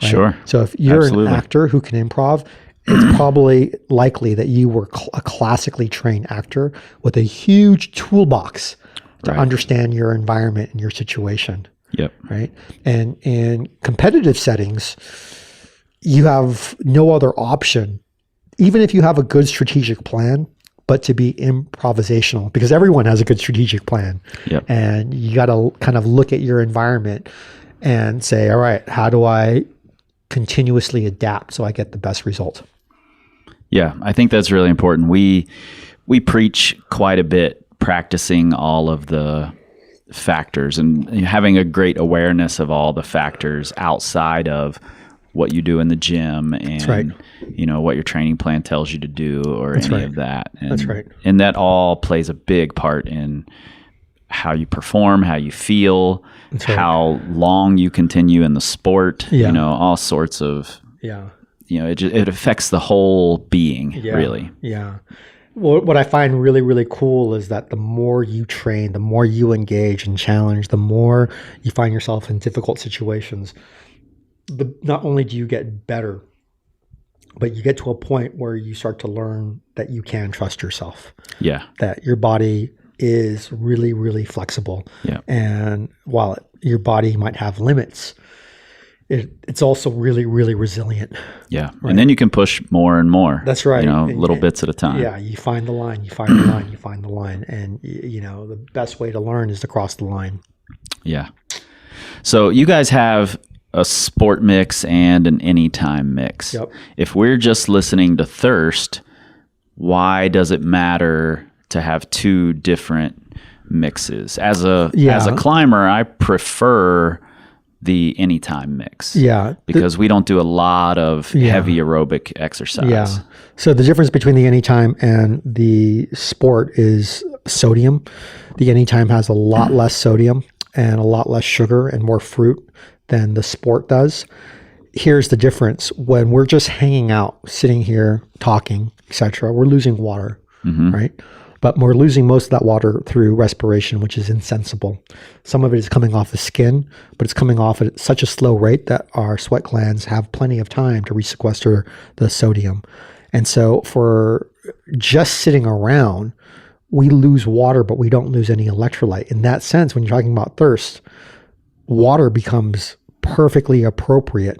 Right? Sure. So if you're an actor who can improv, it's probably likely that you were a classically trained actor with a huge toolbox to understand your environment and your situation. Yep. Right. And in competitive settings, you have no other option, even if you have a good strategic plan, but to be improvisational, because everyone has a good strategic plan. Yep. And you got to kind of look at your environment and say, all right, how do I continuously adapt so I get the best result? Yeah, I think that's really important. We preach quite a bit practicing all of the factors and having a great awareness of all the factors outside of what you do in the gym and what your training plan tells you to do or any of that. And, That's right. And that all plays a big part in how you perform, how you feel, how long you continue in the sport, all sorts of, it affects the whole being, really. Yeah. Well, what I find really, really cool is that the more you train, the more you engage and challenge, the more you find yourself in difficult situations, not only do you get better, but you get to a point where you start to learn that you can trust yourself. Yeah. That your body is really, really flexible. Yeah. And while your body might have limits, it's also really, really resilient. Yeah. Right? And then you can push more and more. That's right. Little bits at a time. Yeah. You find the line, you find the line, you find the line. And, the best way to learn is to cross the line. Yeah. So you guys have a sport mix and an anytime mix. Yep. If we're just listening to thirst, why does it matter to have two different mixes? As a climber, I prefer the anytime mix. Yeah. Because we don't do a lot of heavy aerobic exercise. Yeah. So the difference between the anytime and the sport is sodium. The anytime has a lot less sodium and a lot less sugar and more fruit than the sport does. Here's the difference. When we're just hanging out, sitting here, talking, etc., we're losing water, right? But we're losing most of that water through respiration, which is insensible. Some of it is coming off the skin, but it's coming off at such a slow rate that our sweat glands have plenty of time to resequester the sodium. And so for just sitting around, we lose water, but we don't lose any electrolyte. In that sense, when you're talking about thirst, water becomes perfectly appropriate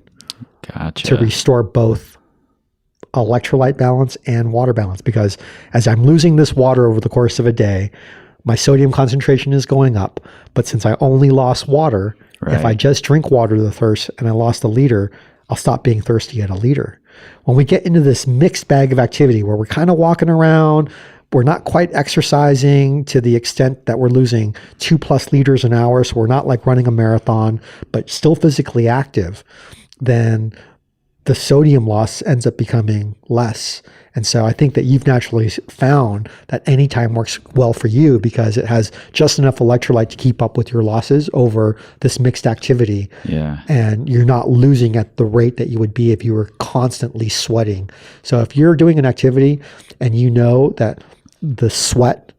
to restore both electrolyte balance and water balance, because as I'm losing this water over the course of a day, my sodium concentration is going up. But since I only lost water, if I just drink water to the thirst and I lost a liter, I'll stop being thirsty at a liter. When we get into this mixed bag of activity where we're kind of walking around, we're not quite exercising to the extent that we're losing 2+ liters an hour, so we're not like running a marathon, but still physically active, then the sodium loss ends up becoming less. And so I think that you've naturally found that Anytime works well for you because it has just enough electrolyte to keep up with your losses over this mixed activity. Yeah. And you're not losing at the rate that you would be if you were constantly sweating. So if you're doing an activity and you know that the sweat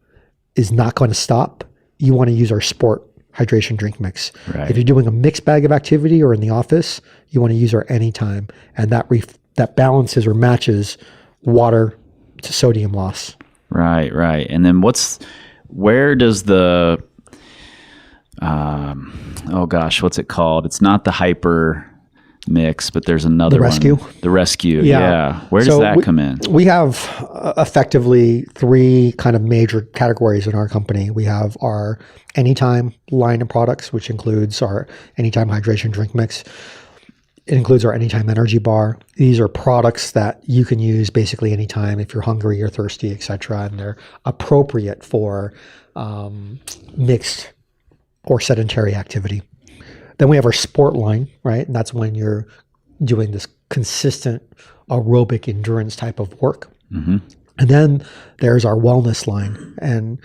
is not going to stop, you want to use our sport hydration drink mix. Right. If you're doing a mixed bag of activity or in the office, you want to use our Anytime, and that balances or matches water to sodium loss. Right. And then where does the what's it called? It's not the hyper mix, but there's another rescue? one. The rescue. Yeah. Where does that come in? We have effectively 3 kind of major categories in our company. We have our Anytime line of products, which includes our Anytime hydration drink mix. It includes our Anytime energy bar. These are products that you can use basically anytime if you're hungry or thirsty, etc. And they're appropriate for mixed or sedentary activity. Then we have our sport line, right? And that's when you're doing this consistent aerobic endurance type of work. Mm-hmm. And then there's our wellness line. And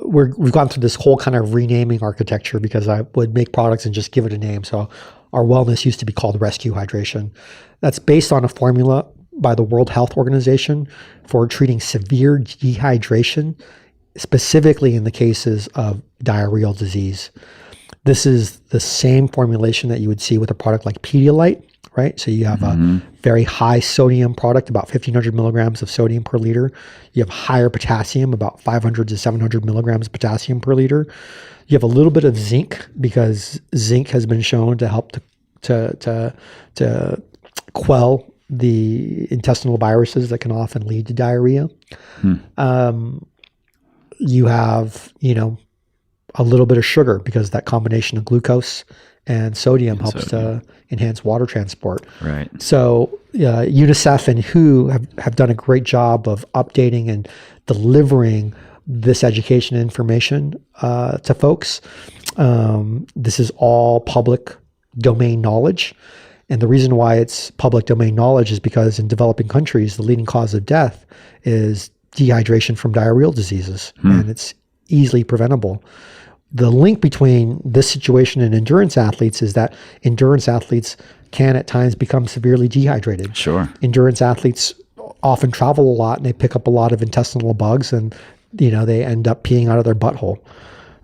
we've gone through this whole kind of renaming architecture because I would make products and just give it a name. So our wellness used to be called Rescue Hydration. That's based on a formula by the World Health Organization for treating severe dehydration, specifically in the cases of diarrheal disease. This is the same formulation that you would see with a product like Pedialyte, right? So you have a very high sodium product, about 1,500 milligrams of sodium per liter. You have higher potassium, about 500 to 700 milligrams of potassium per liter. You have a little bit of zinc because zinc has been shown to help to quell the intestinal viruses that can often lead to diarrhea. You have, a little bit of sugar because that combination of glucose and sodium helps to enhance water transport. Right. So UNICEF and WHO have done a great job of updating and delivering this education and information to folks. This is all public domain knowledge. And the reason why it's public domain knowledge is because in developing countries, the leading cause of death is dehydration from diarrheal diseases, and it's easily preventable. The link between this situation and endurance athletes is that endurance athletes can at times become severely dehydrated. Sure. Endurance athletes often travel a lot and they pick up a lot of intestinal bugs and, they end up peeing out of their butthole,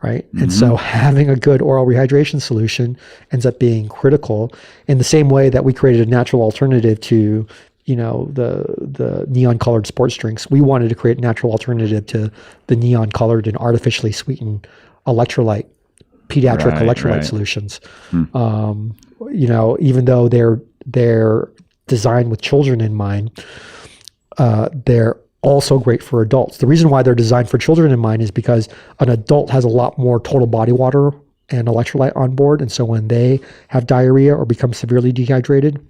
right? And so having a good oral rehydration solution ends up being critical in the same way that we created a natural alternative to, the neon colored sports drinks. We wanted to create a natural alternative to the neon colored and artificially sweetened pediatric electrolyte solutions. Even though they're designed with children in mind, they're also great for adults. The reason why they're designed for children in mind is because an adult has a lot more total body water and electrolyte on board. And so when they have diarrhea or become severely dehydrated,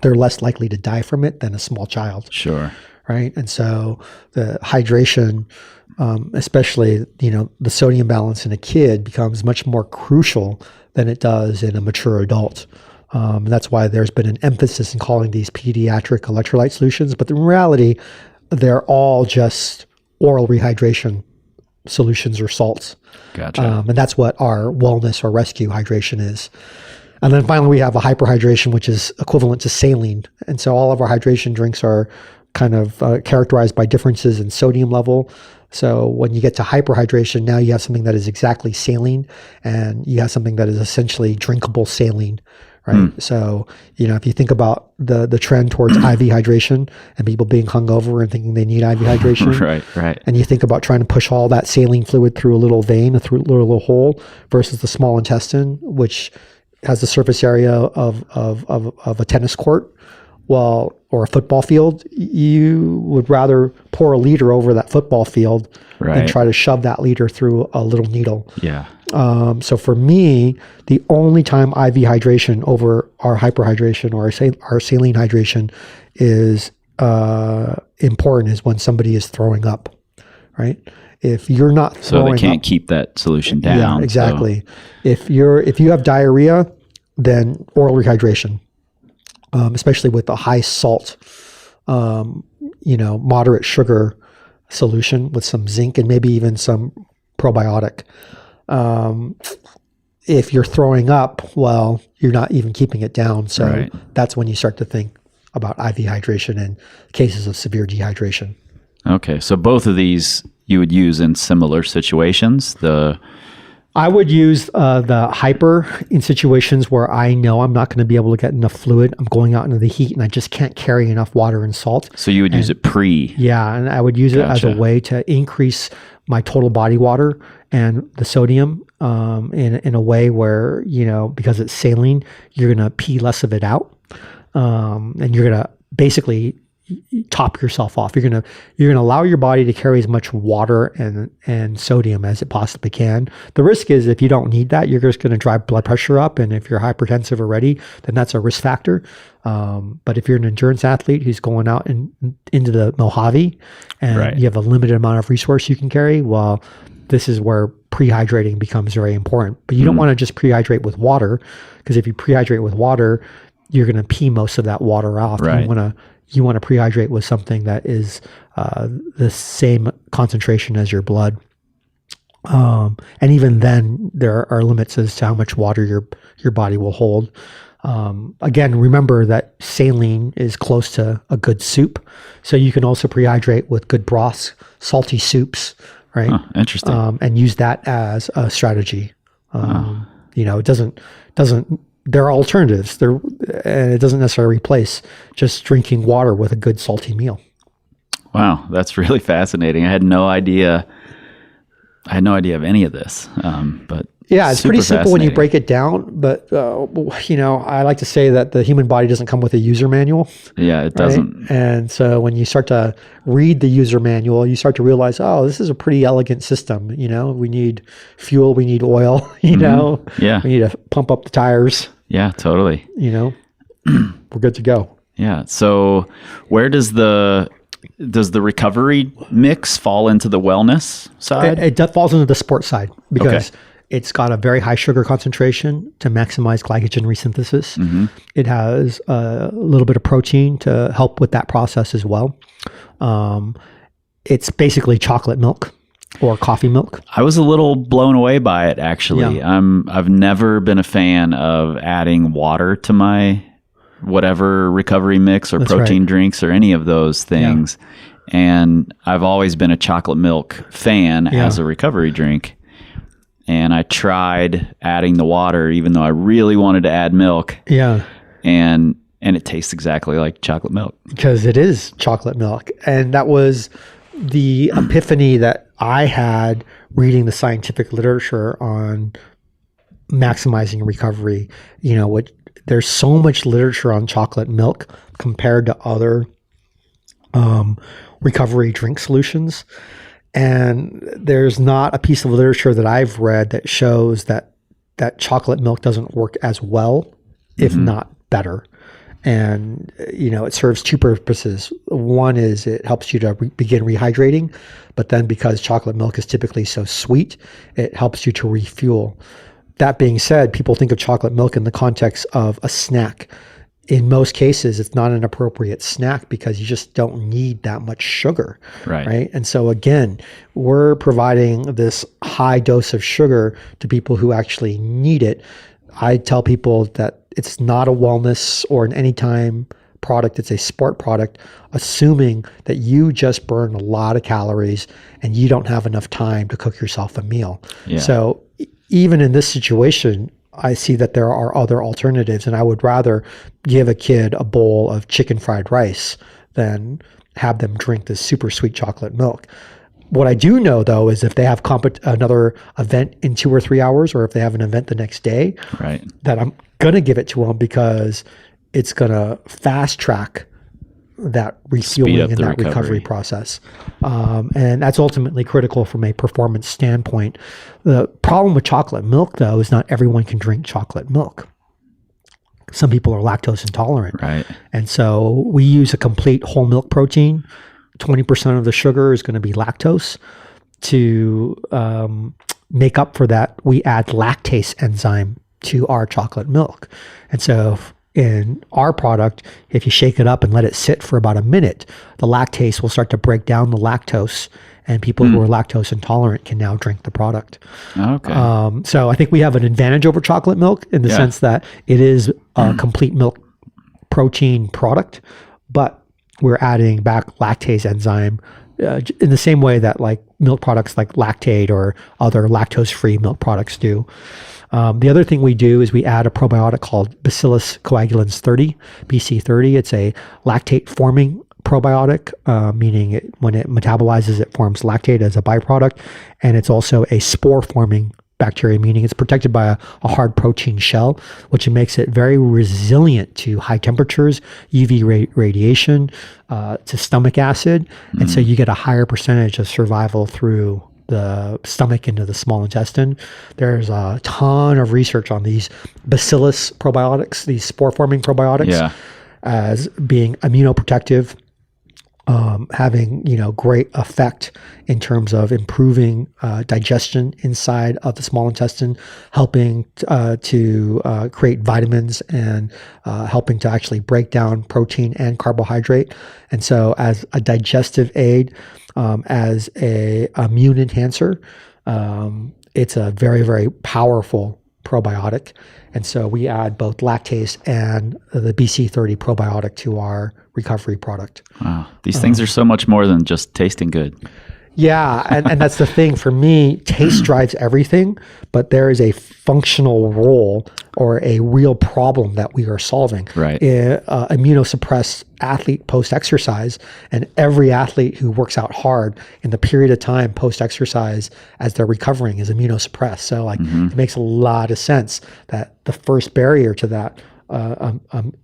they're less likely to die from it than a small child. Sure. Right. And so the hydration, especially, the sodium balance in a kid becomes much more crucial than it does in a mature adult. And that's why there's been an emphasis in calling these pediatric electrolyte solutions. But in reality, they're all just oral rehydration solutions or salts. Gotcha. And that's what our wellness or rescue hydration is. And then finally, we have a hyperhydration, which is equivalent to saline. And so all of our hydration drinks are kind of characterized by differences in sodium level. So when you get to hyperhydration, now you have something that is exactly saline, and you have something that is essentially drinkable saline, right? So, if you think about the trend towards IV hydration and people being hungover and thinking they need IV hydration, right. and you think about trying to push all that saline fluid through a little vein, through a little hole, versus the small intestine, which has the surface area of a tennis court, or a football field, you would rather pour a liter over that football field than try to shove that liter through a little needle. Yeah. So for me, the only time IV hydration over our hyperhydration or our saline hydration is important is when somebody is throwing up, right? If you're not throwing So they can't up, keep that solution down. yeah, exactly. If you have diarrhea, then oral rehydration, especially with a high salt, moderate sugar solution with some zinc and maybe even some probiotic. If you're throwing up, well, you're not even keeping it down. So that's when you start to think about IV hydration in cases of severe dehydration. Okay. So both of these you would use in similar situations. I would use the hyper in situations where I know I'm not going to be able to get enough fluid. I'm going out into the heat and I just can't carry enough water and salt. So you would use it pre. Yeah, and I would use it as a way to increase my total body water and the sodium in a way where, because it's saline, you're going to pee less of it out. And you're going to basically top yourself off. You're gonna allow your body to carry as much water and sodium as it possibly can. The risk is if you don't need that, you're just going to drive blood pressure up, and if you're hypertensive already, then that's a risk factor. But if you're an endurance athlete who's going out into the Mojave and you have a limited amount of resource you can carry, well, this is where prehydrating becomes very important. But you don't want to just prehydrate with water, because if you prehydrate with water, you're going to pee most of that water off. Right. You want to prehydrate with something that is the same concentration as your blood. And even then, there are limits as to how much water your body will hold. Again, remember that saline is close to a good soup. So you can also prehydrate with good broths, salty soups, right? Huh, interesting. And use that as a strategy. It doesn't there are alternatives there, and it doesn't necessarily replace just drinking water with a good salty meal. Wow, that's really fascinating. I had no idea of any of this. But yeah, it's pretty simple when you break it down. But I like to say that the human body doesn't come with a user manual. Yeah, it doesn't. Right? And so when you start to read the user manual, you start to realize, oh, this is a pretty elegant system. We need fuel, we need oil. Yeah, we need to pump up the tires. Yeah, totally. We're good to go. Yeah. So where does the recovery mix fall into the wellness side? It falls into the sport side because it's got a very high sugar concentration to maximize glycogen resynthesis. Mm-hmm. It has a little bit of protein to help with that process as well. It's basically chocolate milk or coffee milk. I was a little blown away by it, actually. Yeah. I've never been a fan of adding water to my whatever recovery mix or protein drinks or any of those things. Yeah. And I've always been a chocolate milk fan as a recovery drink. And I tried adding the water, even though I really wanted to add milk. Yeah. And it tastes exactly like chocolate milk. Because it is chocolate milk. And that was the epiphany that I had reading the scientific literature on maximizing recovery. There's so much literature on chocolate milk compared to other recovery drink solutions. And there's not a piece of literature that I've read that shows that chocolate milk doesn't work as well, if not better. And, it serves two purposes. One is it helps you to begin rehydrating, but then because chocolate milk is typically so sweet, it helps you to refuel. That being said, people think of chocolate milk in the context of a snack. In most cases, it's not an appropriate snack because you just don't need that much sugar, right? And so again, we're providing this high dose of sugar to people who actually need it. I tell people that it's not a wellness or an anytime product, it's a sport product, assuming that you just burn a lot of calories and you don't have enough time to cook yourself a meal. Yeah. So even in this situation, I see that there are other alternatives, and I would rather give a kid a bowl of chicken fried rice than have them drink this super sweet chocolate milk. What I do know, though, is if they have another event in 2 or 3 hours, or if they have an event the next day, that I'm going to give it to them because it's going to fast track that refueling and that recovery process. And that's ultimately critical from a performance standpoint. The problem with chocolate milk, though, is not everyone can drink chocolate milk. Some people are lactose intolerant. Right. And so we use a complete whole milk protein. 20% of the sugar is going to be lactose. To make up for that, we add lactase enzyme to our chocolate milk. And so in our product, if you shake it up and let it sit for about a minute, the lactase will start to break down the lactose, and people who are lactose intolerant can now drink the product. Okay. So I think we have an advantage over chocolate milk in the sense that it is a complete milk protein product, but we're adding back lactase enzyme in the same way that like milk products like Lactate or other lactose-free milk products do. The other thing we do is we add a probiotic called Bacillus coagulans 30, BC30. It's a lactate-forming probiotic, meaning when it metabolizes, it forms lactate as a byproduct. And it's also a spore-forming bacteria, meaning it's protected by a hard protein shell, which makes it very resilient to high temperatures, UV radiation, to stomach acid. And so you get a higher percentage of survival through the stomach into the small intestine. There's a ton of research on these bacillus probiotics, these spore-forming probiotics, as being immunoprotective, having great effect in terms of improving digestion inside of the small intestine, helping to create vitamins, and helping to actually break down protein and carbohydrate. And so as a digestive aid, as a immune enhancer, it's a very, very powerful probiotic. And so we add both lactase and the BC30 probiotic to our recovery product. Wow. These things are so much more than just tasting good. Yeah. And that's the thing. For me, taste drives everything, but there is a functional role or a real problem that we are solving. Right. Immunosuppressed athlete post-exercise, and every athlete who works out hard in the period of time post-exercise as they're recovering is immunosuppressed. So it makes a lot of sense that the first barrier to that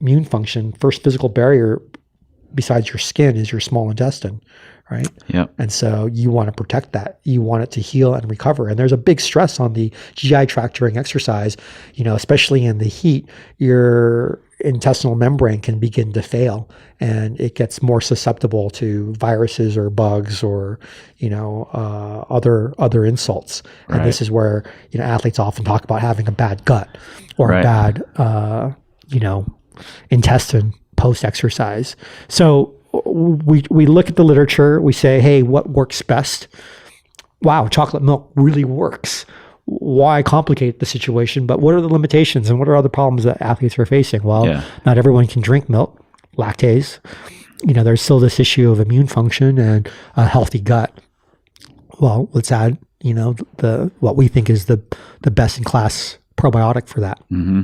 immune function, first physical barrier besides your skin, is your small intestine, right? Yep. And so you want to protect that. You want it to heal and recover. And there's a big stress on the GI tract during exercise, especially in the heat. Your intestinal membrane can begin to fail, and it gets more susceptible to viruses or bugs or other insults. And Right. this is where athletes often talk about having a bad gut or Right. a bad intestine post-exercise. So we look at the literature, we say, hey, what works best? Wow, chocolate milk really works. Why complicate the situation? But what are the limitations and what are other problems that athletes are facing? Well, not everyone can drink milk, lactase. There's still this issue of immune function and a healthy gut. Well, let's add, what we think is the best in class probiotic for that. Mm-hmm.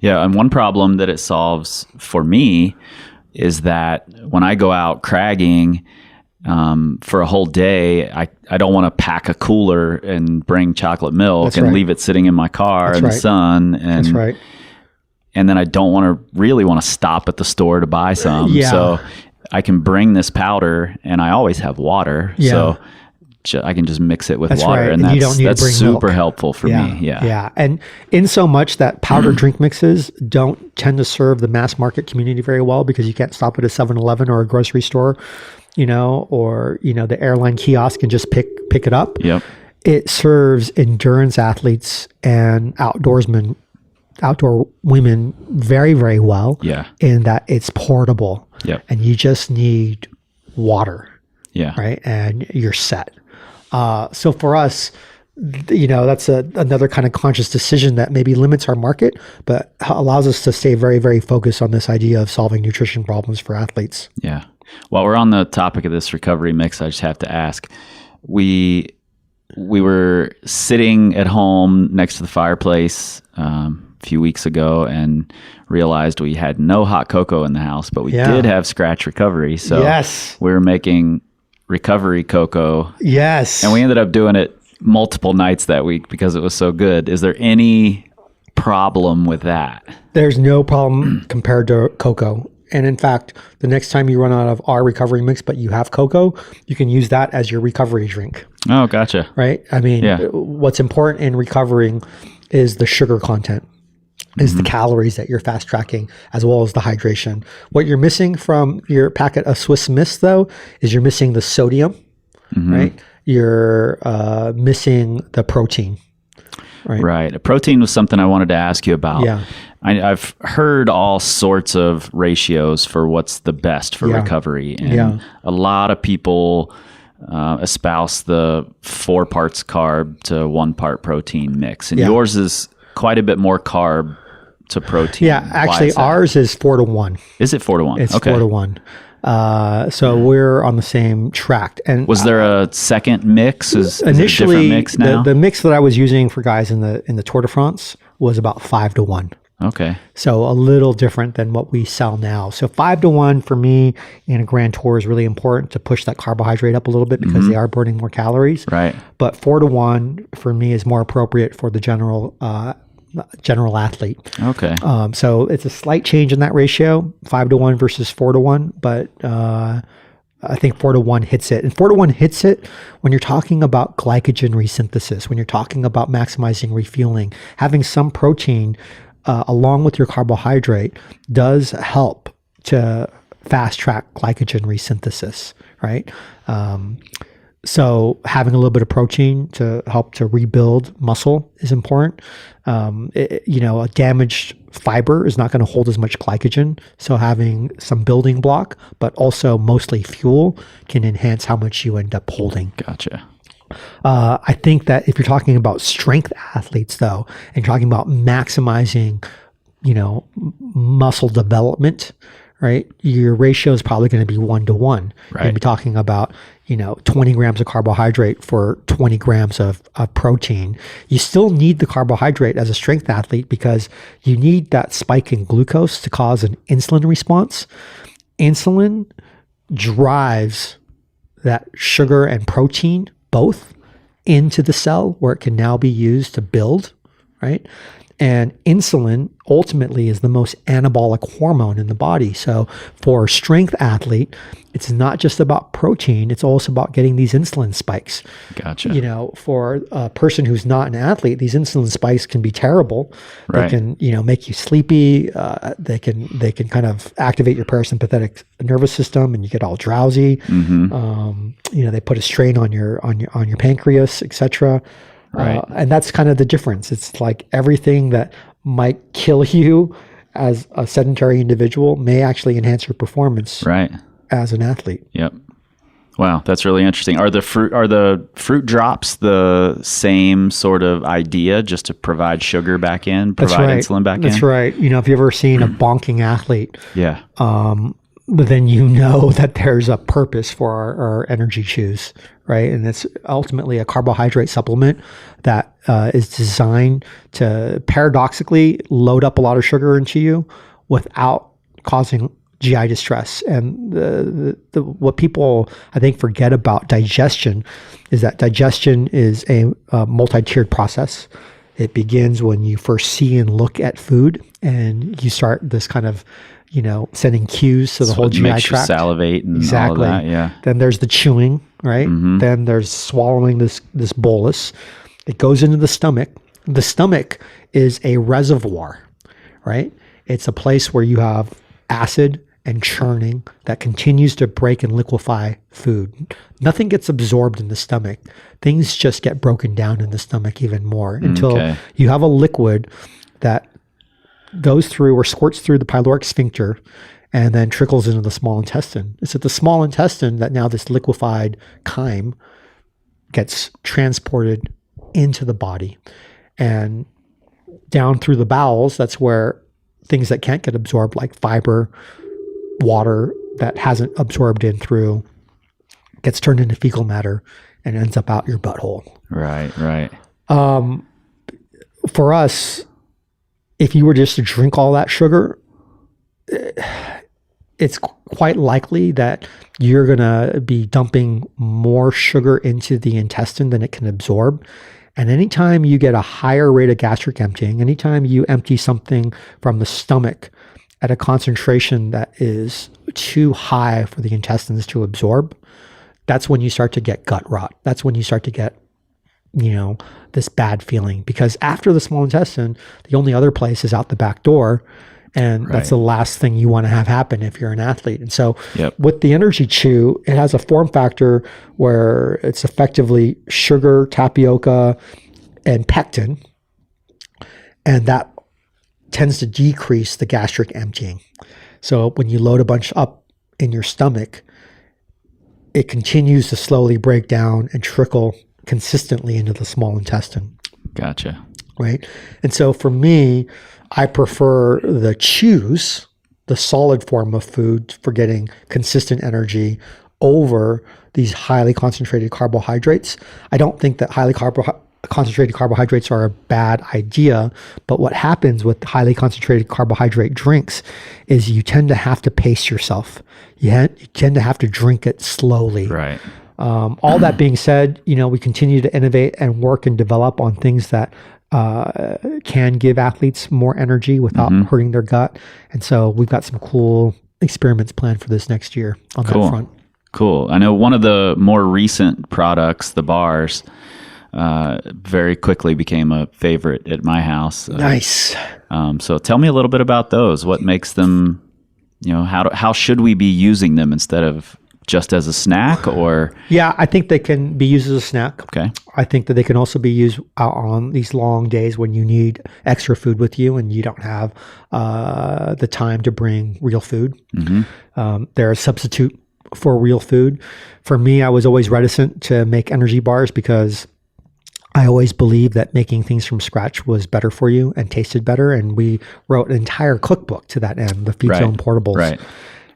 Yeah. And one problem that it solves for me is that when I go out cragging for a whole day, I don't want to pack a cooler and bring chocolate milk That's and right. leave it sitting in my car That's in right. the sun. And, That's right. And then I don't really want to stop at the store to buy some. Yeah. So I can bring this powder, and I always have water. Yeah. So I can just mix it with That's water, right. and And you don't need to that's bring super milk. helpful for me. Yeah. Yeah. And in so much that powder drink mixes don't tend to serve the mass market community very well, because you can't stop at a 7-Eleven or a grocery store, or the airline kiosk and just pick it up. Yep. It serves endurance athletes and outdoor women very, very well. Yeah. In that it's portable. Yep. And you just need water. Yeah. Right. And you're set. So for us, that's another kind of conscious decision that maybe limits our market, but allows us to stay very, very focused on this idea of solving nutrition problems for athletes. Yeah. While we're on the topic of this recovery mix, I just have to ask, we were sitting at home next to the fireplace a few weeks ago and realized we had no hot cocoa in the house, but we did have Skratch Recovery. So Yes. we were making recovery cocoa. Yes. And we ended up doing it multiple nights that week because it was so good. Is there any problem with that? There's no problem compared to cocoa. And in fact, the next time you run out of our recovery mix, but you have cocoa, you can use that as your recovery drink. Oh, gotcha. Right? I mean, Yeah. what's important in recovering is the sugar content. is the calories that you're fast tracking, as well as the hydration. What you're missing from your packet of Swiss Miss, though, is you're missing the sodium, right? You're missing the protein. Right. Protein was something I wanted to ask you about. Yeah. I've heard all sorts of ratios for what's the best for recovery. And a lot of people espouse the 4 parts carb to 1 part protein mix. And yours is quite a bit more carb to protein. Yeah, actually ours is 4 to 1. Is it 4 to 1? It's 4 to 1. So we're on the same track. And was there a second mix? Is initially it a different mix now? The mix that I was using for guys in the Tour de France was about 5 to 1. Okay. So a little different than what we sell now. So 5 to 1 for me in a Grand Tour is really important to push that carbohydrate up a little bit because they are burning more calories. Right. But 4 to 1 for me is more appropriate for the general athlete. Okay. So it's a slight change in that ratio, 5 to 1 versus 4 to 1, but I think 4 to 1 hits it. And 4 to 1 hits it when you're talking about glycogen resynthesis, when you're talking about maximizing refueling. Having some protein along with your carbohydrate does help to fast track glycogen resynthesis, right? So having a little bit of protein to help to rebuild muscle is important. A damaged fiber is not going to hold as much glycogen. So having some building block, but also mostly fuel can enhance how much you end up holding. Gotcha. I think that if you're talking about strength athletes, though, and talking about maximizing, muscle development, right? Your ratio is probably going to be 1 to 1. Right. You're going to be talking about, 20 grams of carbohydrate for 20 grams of protein. You still need the carbohydrate as a strength athlete because you need that spike in glucose to cause an insulin response. Insulin drives that sugar and protein both into the cell where it can now be used to build, right? And insulin ultimately is the most anabolic hormone in the body. So for a strength athlete, it's not just about protein, it's also about getting these insulin spikes. Gotcha. For a person who's not an athlete, these insulin spikes can be terrible. Right. They can, make you sleepy. They can kind of activate your parasympathetic nervous system and you get all drowsy. They put a strain on your pancreas, etc. Right. And that's kind of the difference. It's like everything that might kill you as a sedentary individual may actually enhance your performance as an athlete. Yep. Wow, that's really interesting. Are the fruit drops the same sort of idea, just to provide sugar back in, provide insulin back in? That's right. If you've ever seen a bonking athlete, yeah. But then that there's a purpose for our energy chews, right? And it's ultimately a carbohydrate supplement that is designed to paradoxically load up a lot of sugar into you without causing GI distress. And what people, I think, forget about digestion is that digestion is a multi-tiered process. It begins when you first see and look at food, and you start this kind of sending cues to the whole GI makes tract. You salivate and all of that, yeah. Then there's the chewing, right? Then there's swallowing this bolus. It goes into the stomach. The stomach is a reservoir, right? It's a place where you have acid and churning that continues to break and liquefy food. Nothing gets absorbed in the stomach. Things just get broken down in the stomach even more until you have a liquid that goes through or squirts through the pyloric sphincter and then trickles into the small intestine. It's at the small intestine that now this liquefied chyme gets transported into the body. And down through the bowels, that's where things that can't get absorbed, like fiber, water that hasn't absorbed in through, gets turned into fecal matter and ends up out your butthole. Right. For us, if you were just to drink all that sugar, it's quite likely that you're going to be dumping more sugar into the intestine than it can absorb. And anytime you get a higher rate of gastric emptying, anytime you empty something from the stomach at a concentration that is too high for the intestines to absorb, that's when you start to get gut rot. That's when you start to get this bad feeling, because after the small intestine, the only other place is out the back door. And that's the last thing you want to have happen if you're an athlete. And so with the Energy Chew, it has a form factor where it's effectively sugar, tapioca, and pectin. And that tends to decrease the gastric emptying. So when you load a bunch up in your stomach, it continues to slowly break down and trickle consistently into the small intestine. Gotcha. Right? And so for me, I prefer the chews, the solid form of food for getting consistent energy, over these highly concentrated carbohydrates. I don't think that highly concentrated carbohydrates are a bad idea, but what happens with highly concentrated carbohydrate drinks is you tend to have to pace yourself. You tend to have to drink it slowly. Right. All that being said, we continue to innovate and work and develop on things that can give athletes more energy without hurting their gut. And so we've got some cool experiments planned for this next year on that front. Cool. I know one of the more recent products, the bars, very quickly became a favorite at my house. Nice. So tell me a little bit about those. What makes them, how should we be using them instead of just as a snack? Or I think they can be used as a snack. Okay. I think that they can also be used out on these long days when you need extra food with you and you don't have the time to bring real food. They're a substitute for real food. For me, I was always reticent to make energy bars because I always believed that making things from scratch was better for you and tasted better. And we wrote an entire cookbook to that end, the Feed Zone Portables. Right.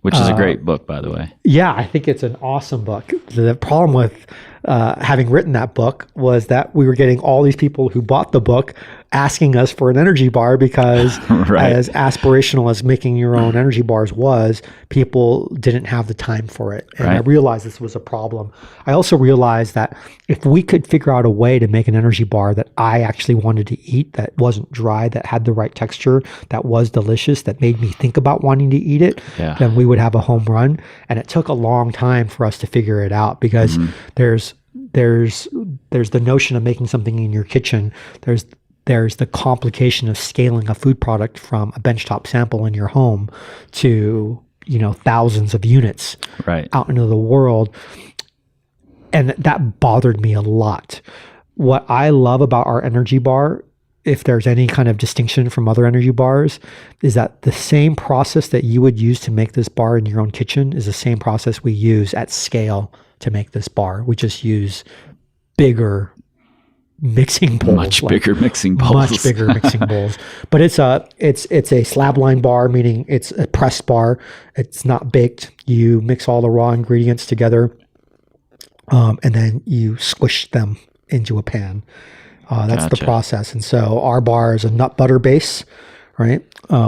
Which is a great book, by the way. Yeah, I think it's an awesome book. The problem with having written that book was that we were getting all these people who bought the book asking us for an energy bar because as aspirational as making your own energy bars was, people didn't have the time for it. And I realized this was a problem. I also realized that if we could figure out a way to make an energy bar that I actually wanted to eat, that wasn't dry, that had the right texture, that was delicious, that made me think about wanting to eat it, then we would have a home run. And it took a long time for us to figure it out because there's the notion of making something in your kitchen. There's the complication of scaling a food product from a benchtop sample in your home to, thousands of units out into the world. And that bothered me a lot. What I love about our energy bar, if there's any kind of distinction from other energy bars, is that the same process that you would use to make this bar in your own kitchen is the same process we use at scale to make this bar. We just use bigger mixing bowls. Much bigger mixing bowls. But it's a slab line bar, meaning it's a pressed bar. It's not baked. You mix all the raw ingredients together, and then you squish them into a pan. That's the process. And so our bar is a nut butter base, right?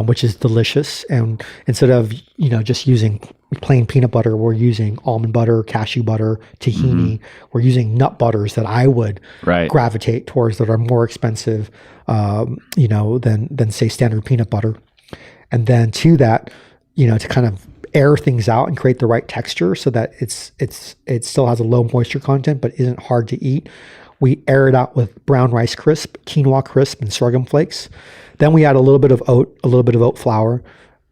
Which is delicious. And instead of, just using plain peanut butter, we're using almond butter, cashew butter, tahini. We're using nut butters that I would gravitate towards that are more expensive, than say standard peanut butter. And then to that, to kind of air things out and create the right texture so that it still has a low moisture content, but isn't hard to eat. We air it out with brown rice crisp, quinoa crisp, and sorghum flakes. Then we add a little bit of oat flour.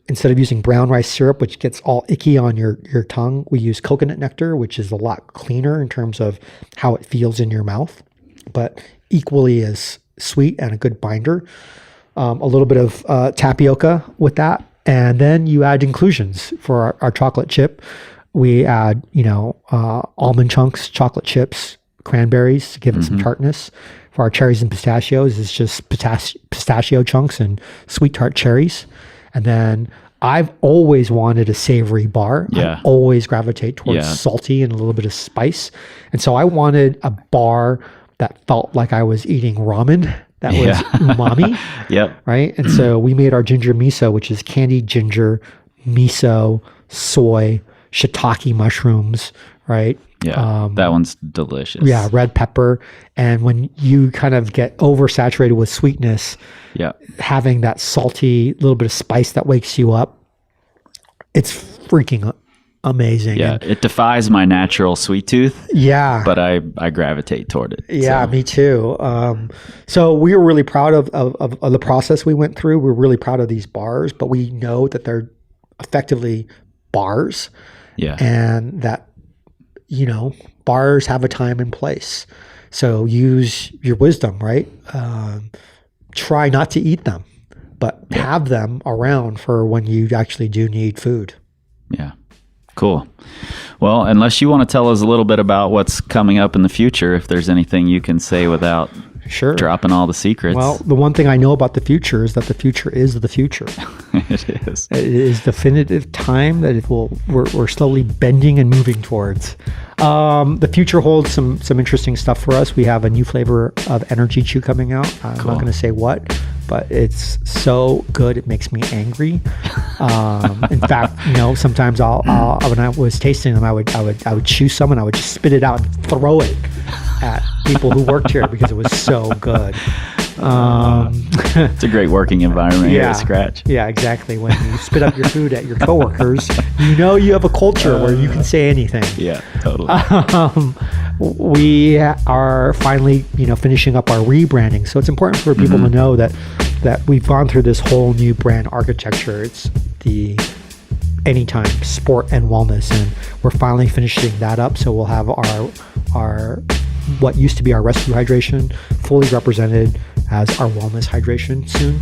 Instead of using brown rice syrup, which gets all icky on your tongue, we use coconut nectar, which is a lot cleaner in terms of how it feels in your mouth, but equally as sweet and a good binder. A little bit of tapioca with that. And then you add inclusions for our chocolate chip. We add, almond chunks, chocolate chips, cranberries to give it some tartness. For our cherries and pistachios, it's just pistachio chunks and sweet tart cherries. And then I've always wanted a savory bar. I always gravitate towards salty and a little bit of spice. And so I wanted a bar that felt like I was eating ramen. That was umami. Right? And so we made our ginger miso, which is candied ginger, miso, soy, shiitake mushrooms, right? That one's delicious. Red pepper. And when you kind of get oversaturated with sweetness, having that salty little bit of spice that wakes you up, it's freaking amazing. Yeah, And it defies my natural sweet tooth, yeah. but I gravitate toward it. Yeah, So, me too. So we were really proud of the process we went through. We're really proud of these bars, but we know that they're effectively bars, yeah. and that, bars have a time and place. So use your wisdom, right? Try not to eat them, but have them around for when you actually do need food. Yeah. Cool. Well, unless you want to tell us a little bit about what's coming up in the future, if there's anything you can say without Sure. dropping all the secrets. Well, the one thing I know about the future is that the future is the future. It is. It is definitive time that we're slowly bending and moving towards. The future holds some interesting stuff for us. We have a new flavor of energy chew coming out. I'm not going to say what, but it's so good it makes me angry. In fact, sometimes I'll when I was tasting them, I would chew some and I would just spit it out and throw it at people who worked here because it was so good. It's a great working environment here at Skratch. Yeah, exactly. When you spit up your food at your coworkers, you have a culture where you can say anything. Yeah, totally. We are finally, finishing up our rebranding. So it's important for people to know that we've gone through this whole new brand architecture. It's the Anytime Sport and Wellness, and we're finally finishing that up. So we'll have our what used to be our rescue hydration fully represented as our wellness hydration soon.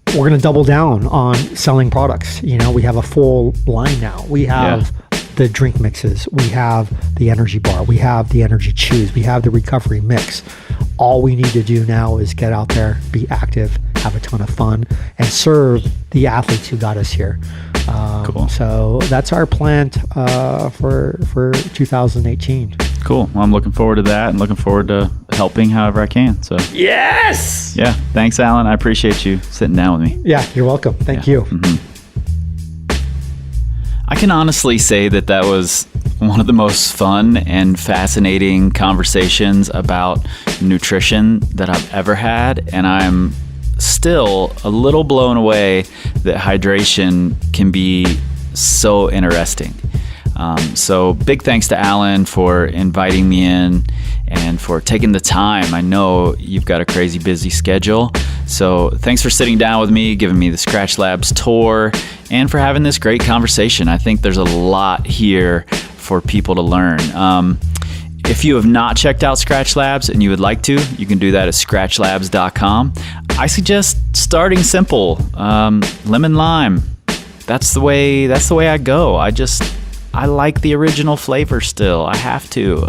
We're going to double down on selling products. We have a full line now. We have the drink mixes. We have the energy bar. We have the energy chews. We have the recovery mix. All we need to do now is get out there, be active, have a ton of fun, and serve the athletes who got us here. Cool. So that's our plan for 2018. Cool. Well, I'm looking forward to that and looking forward to helping however I can. So Yes! yeah, thanks, Alan. I appreciate you sitting down with me. Yeah, you're welcome. Thank you. I can honestly say that was one of the most fun and fascinating conversations about nutrition that I've ever had, and I'm still a little blown away that hydration can be so interesting. So big thanks to Alan for inviting me in and for taking the time. I know you've got a crazy busy schedule. So thanks for sitting down with me, giving me the Skratch Labs tour, and for having this great conversation. I think there's a lot here for people to learn. If you have not checked out Skratch Labs and you would like to, you can do that at skratchlabs.com. I suggest starting simple. Lemon lime. That's the way I go. I like the original flavor still. I have to.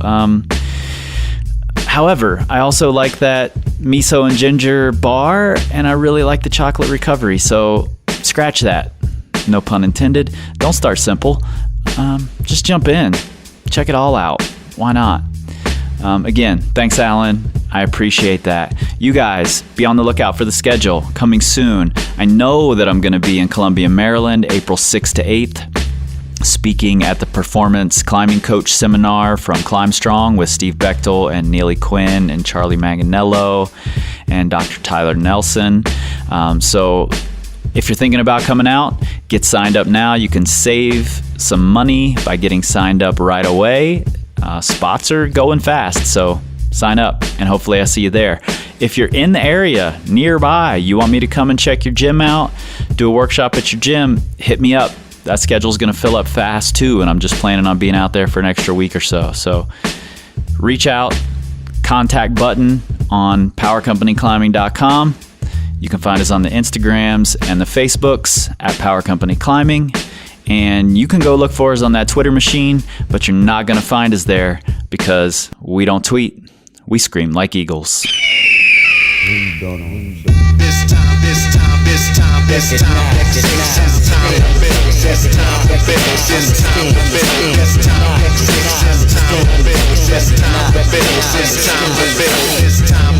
However, I also like that miso and ginger bar, and I really like the chocolate recovery. So scratch that. No pun intended. Don't start simple. Just jump in. Check it all out. Why not? Again, thanks, Alan. I appreciate that. You guys, be on the lookout for the schedule coming soon. I know that I'm going to be in Columbia, Maryland, April 6th to 8th. Speaking at the Performance Climbing Coach Seminar from Climb Strong with Steve Bechtel and Neely Quinn and Charlie Manganello and Dr. Tyler Nelson. So if you're thinking about coming out, get signed up now. You can save some money by getting signed up right away. Spots are going fast, so sign up and hopefully I see you there. If you're in the area nearby, you want me to come and check your gym out, do a workshop at your gym, hit me up. That schedule's going to fill up fast too, and I'm just planning on being out there for an extra week or so. So reach out, contact button on powercompanyclimbing.com. You can find us on the Instagrams and the Facebooks at Power Company Climbing. And you can go look for us on that Twitter machine, but you're not going to find us there because we don't tweet. We scream like eagles. It's time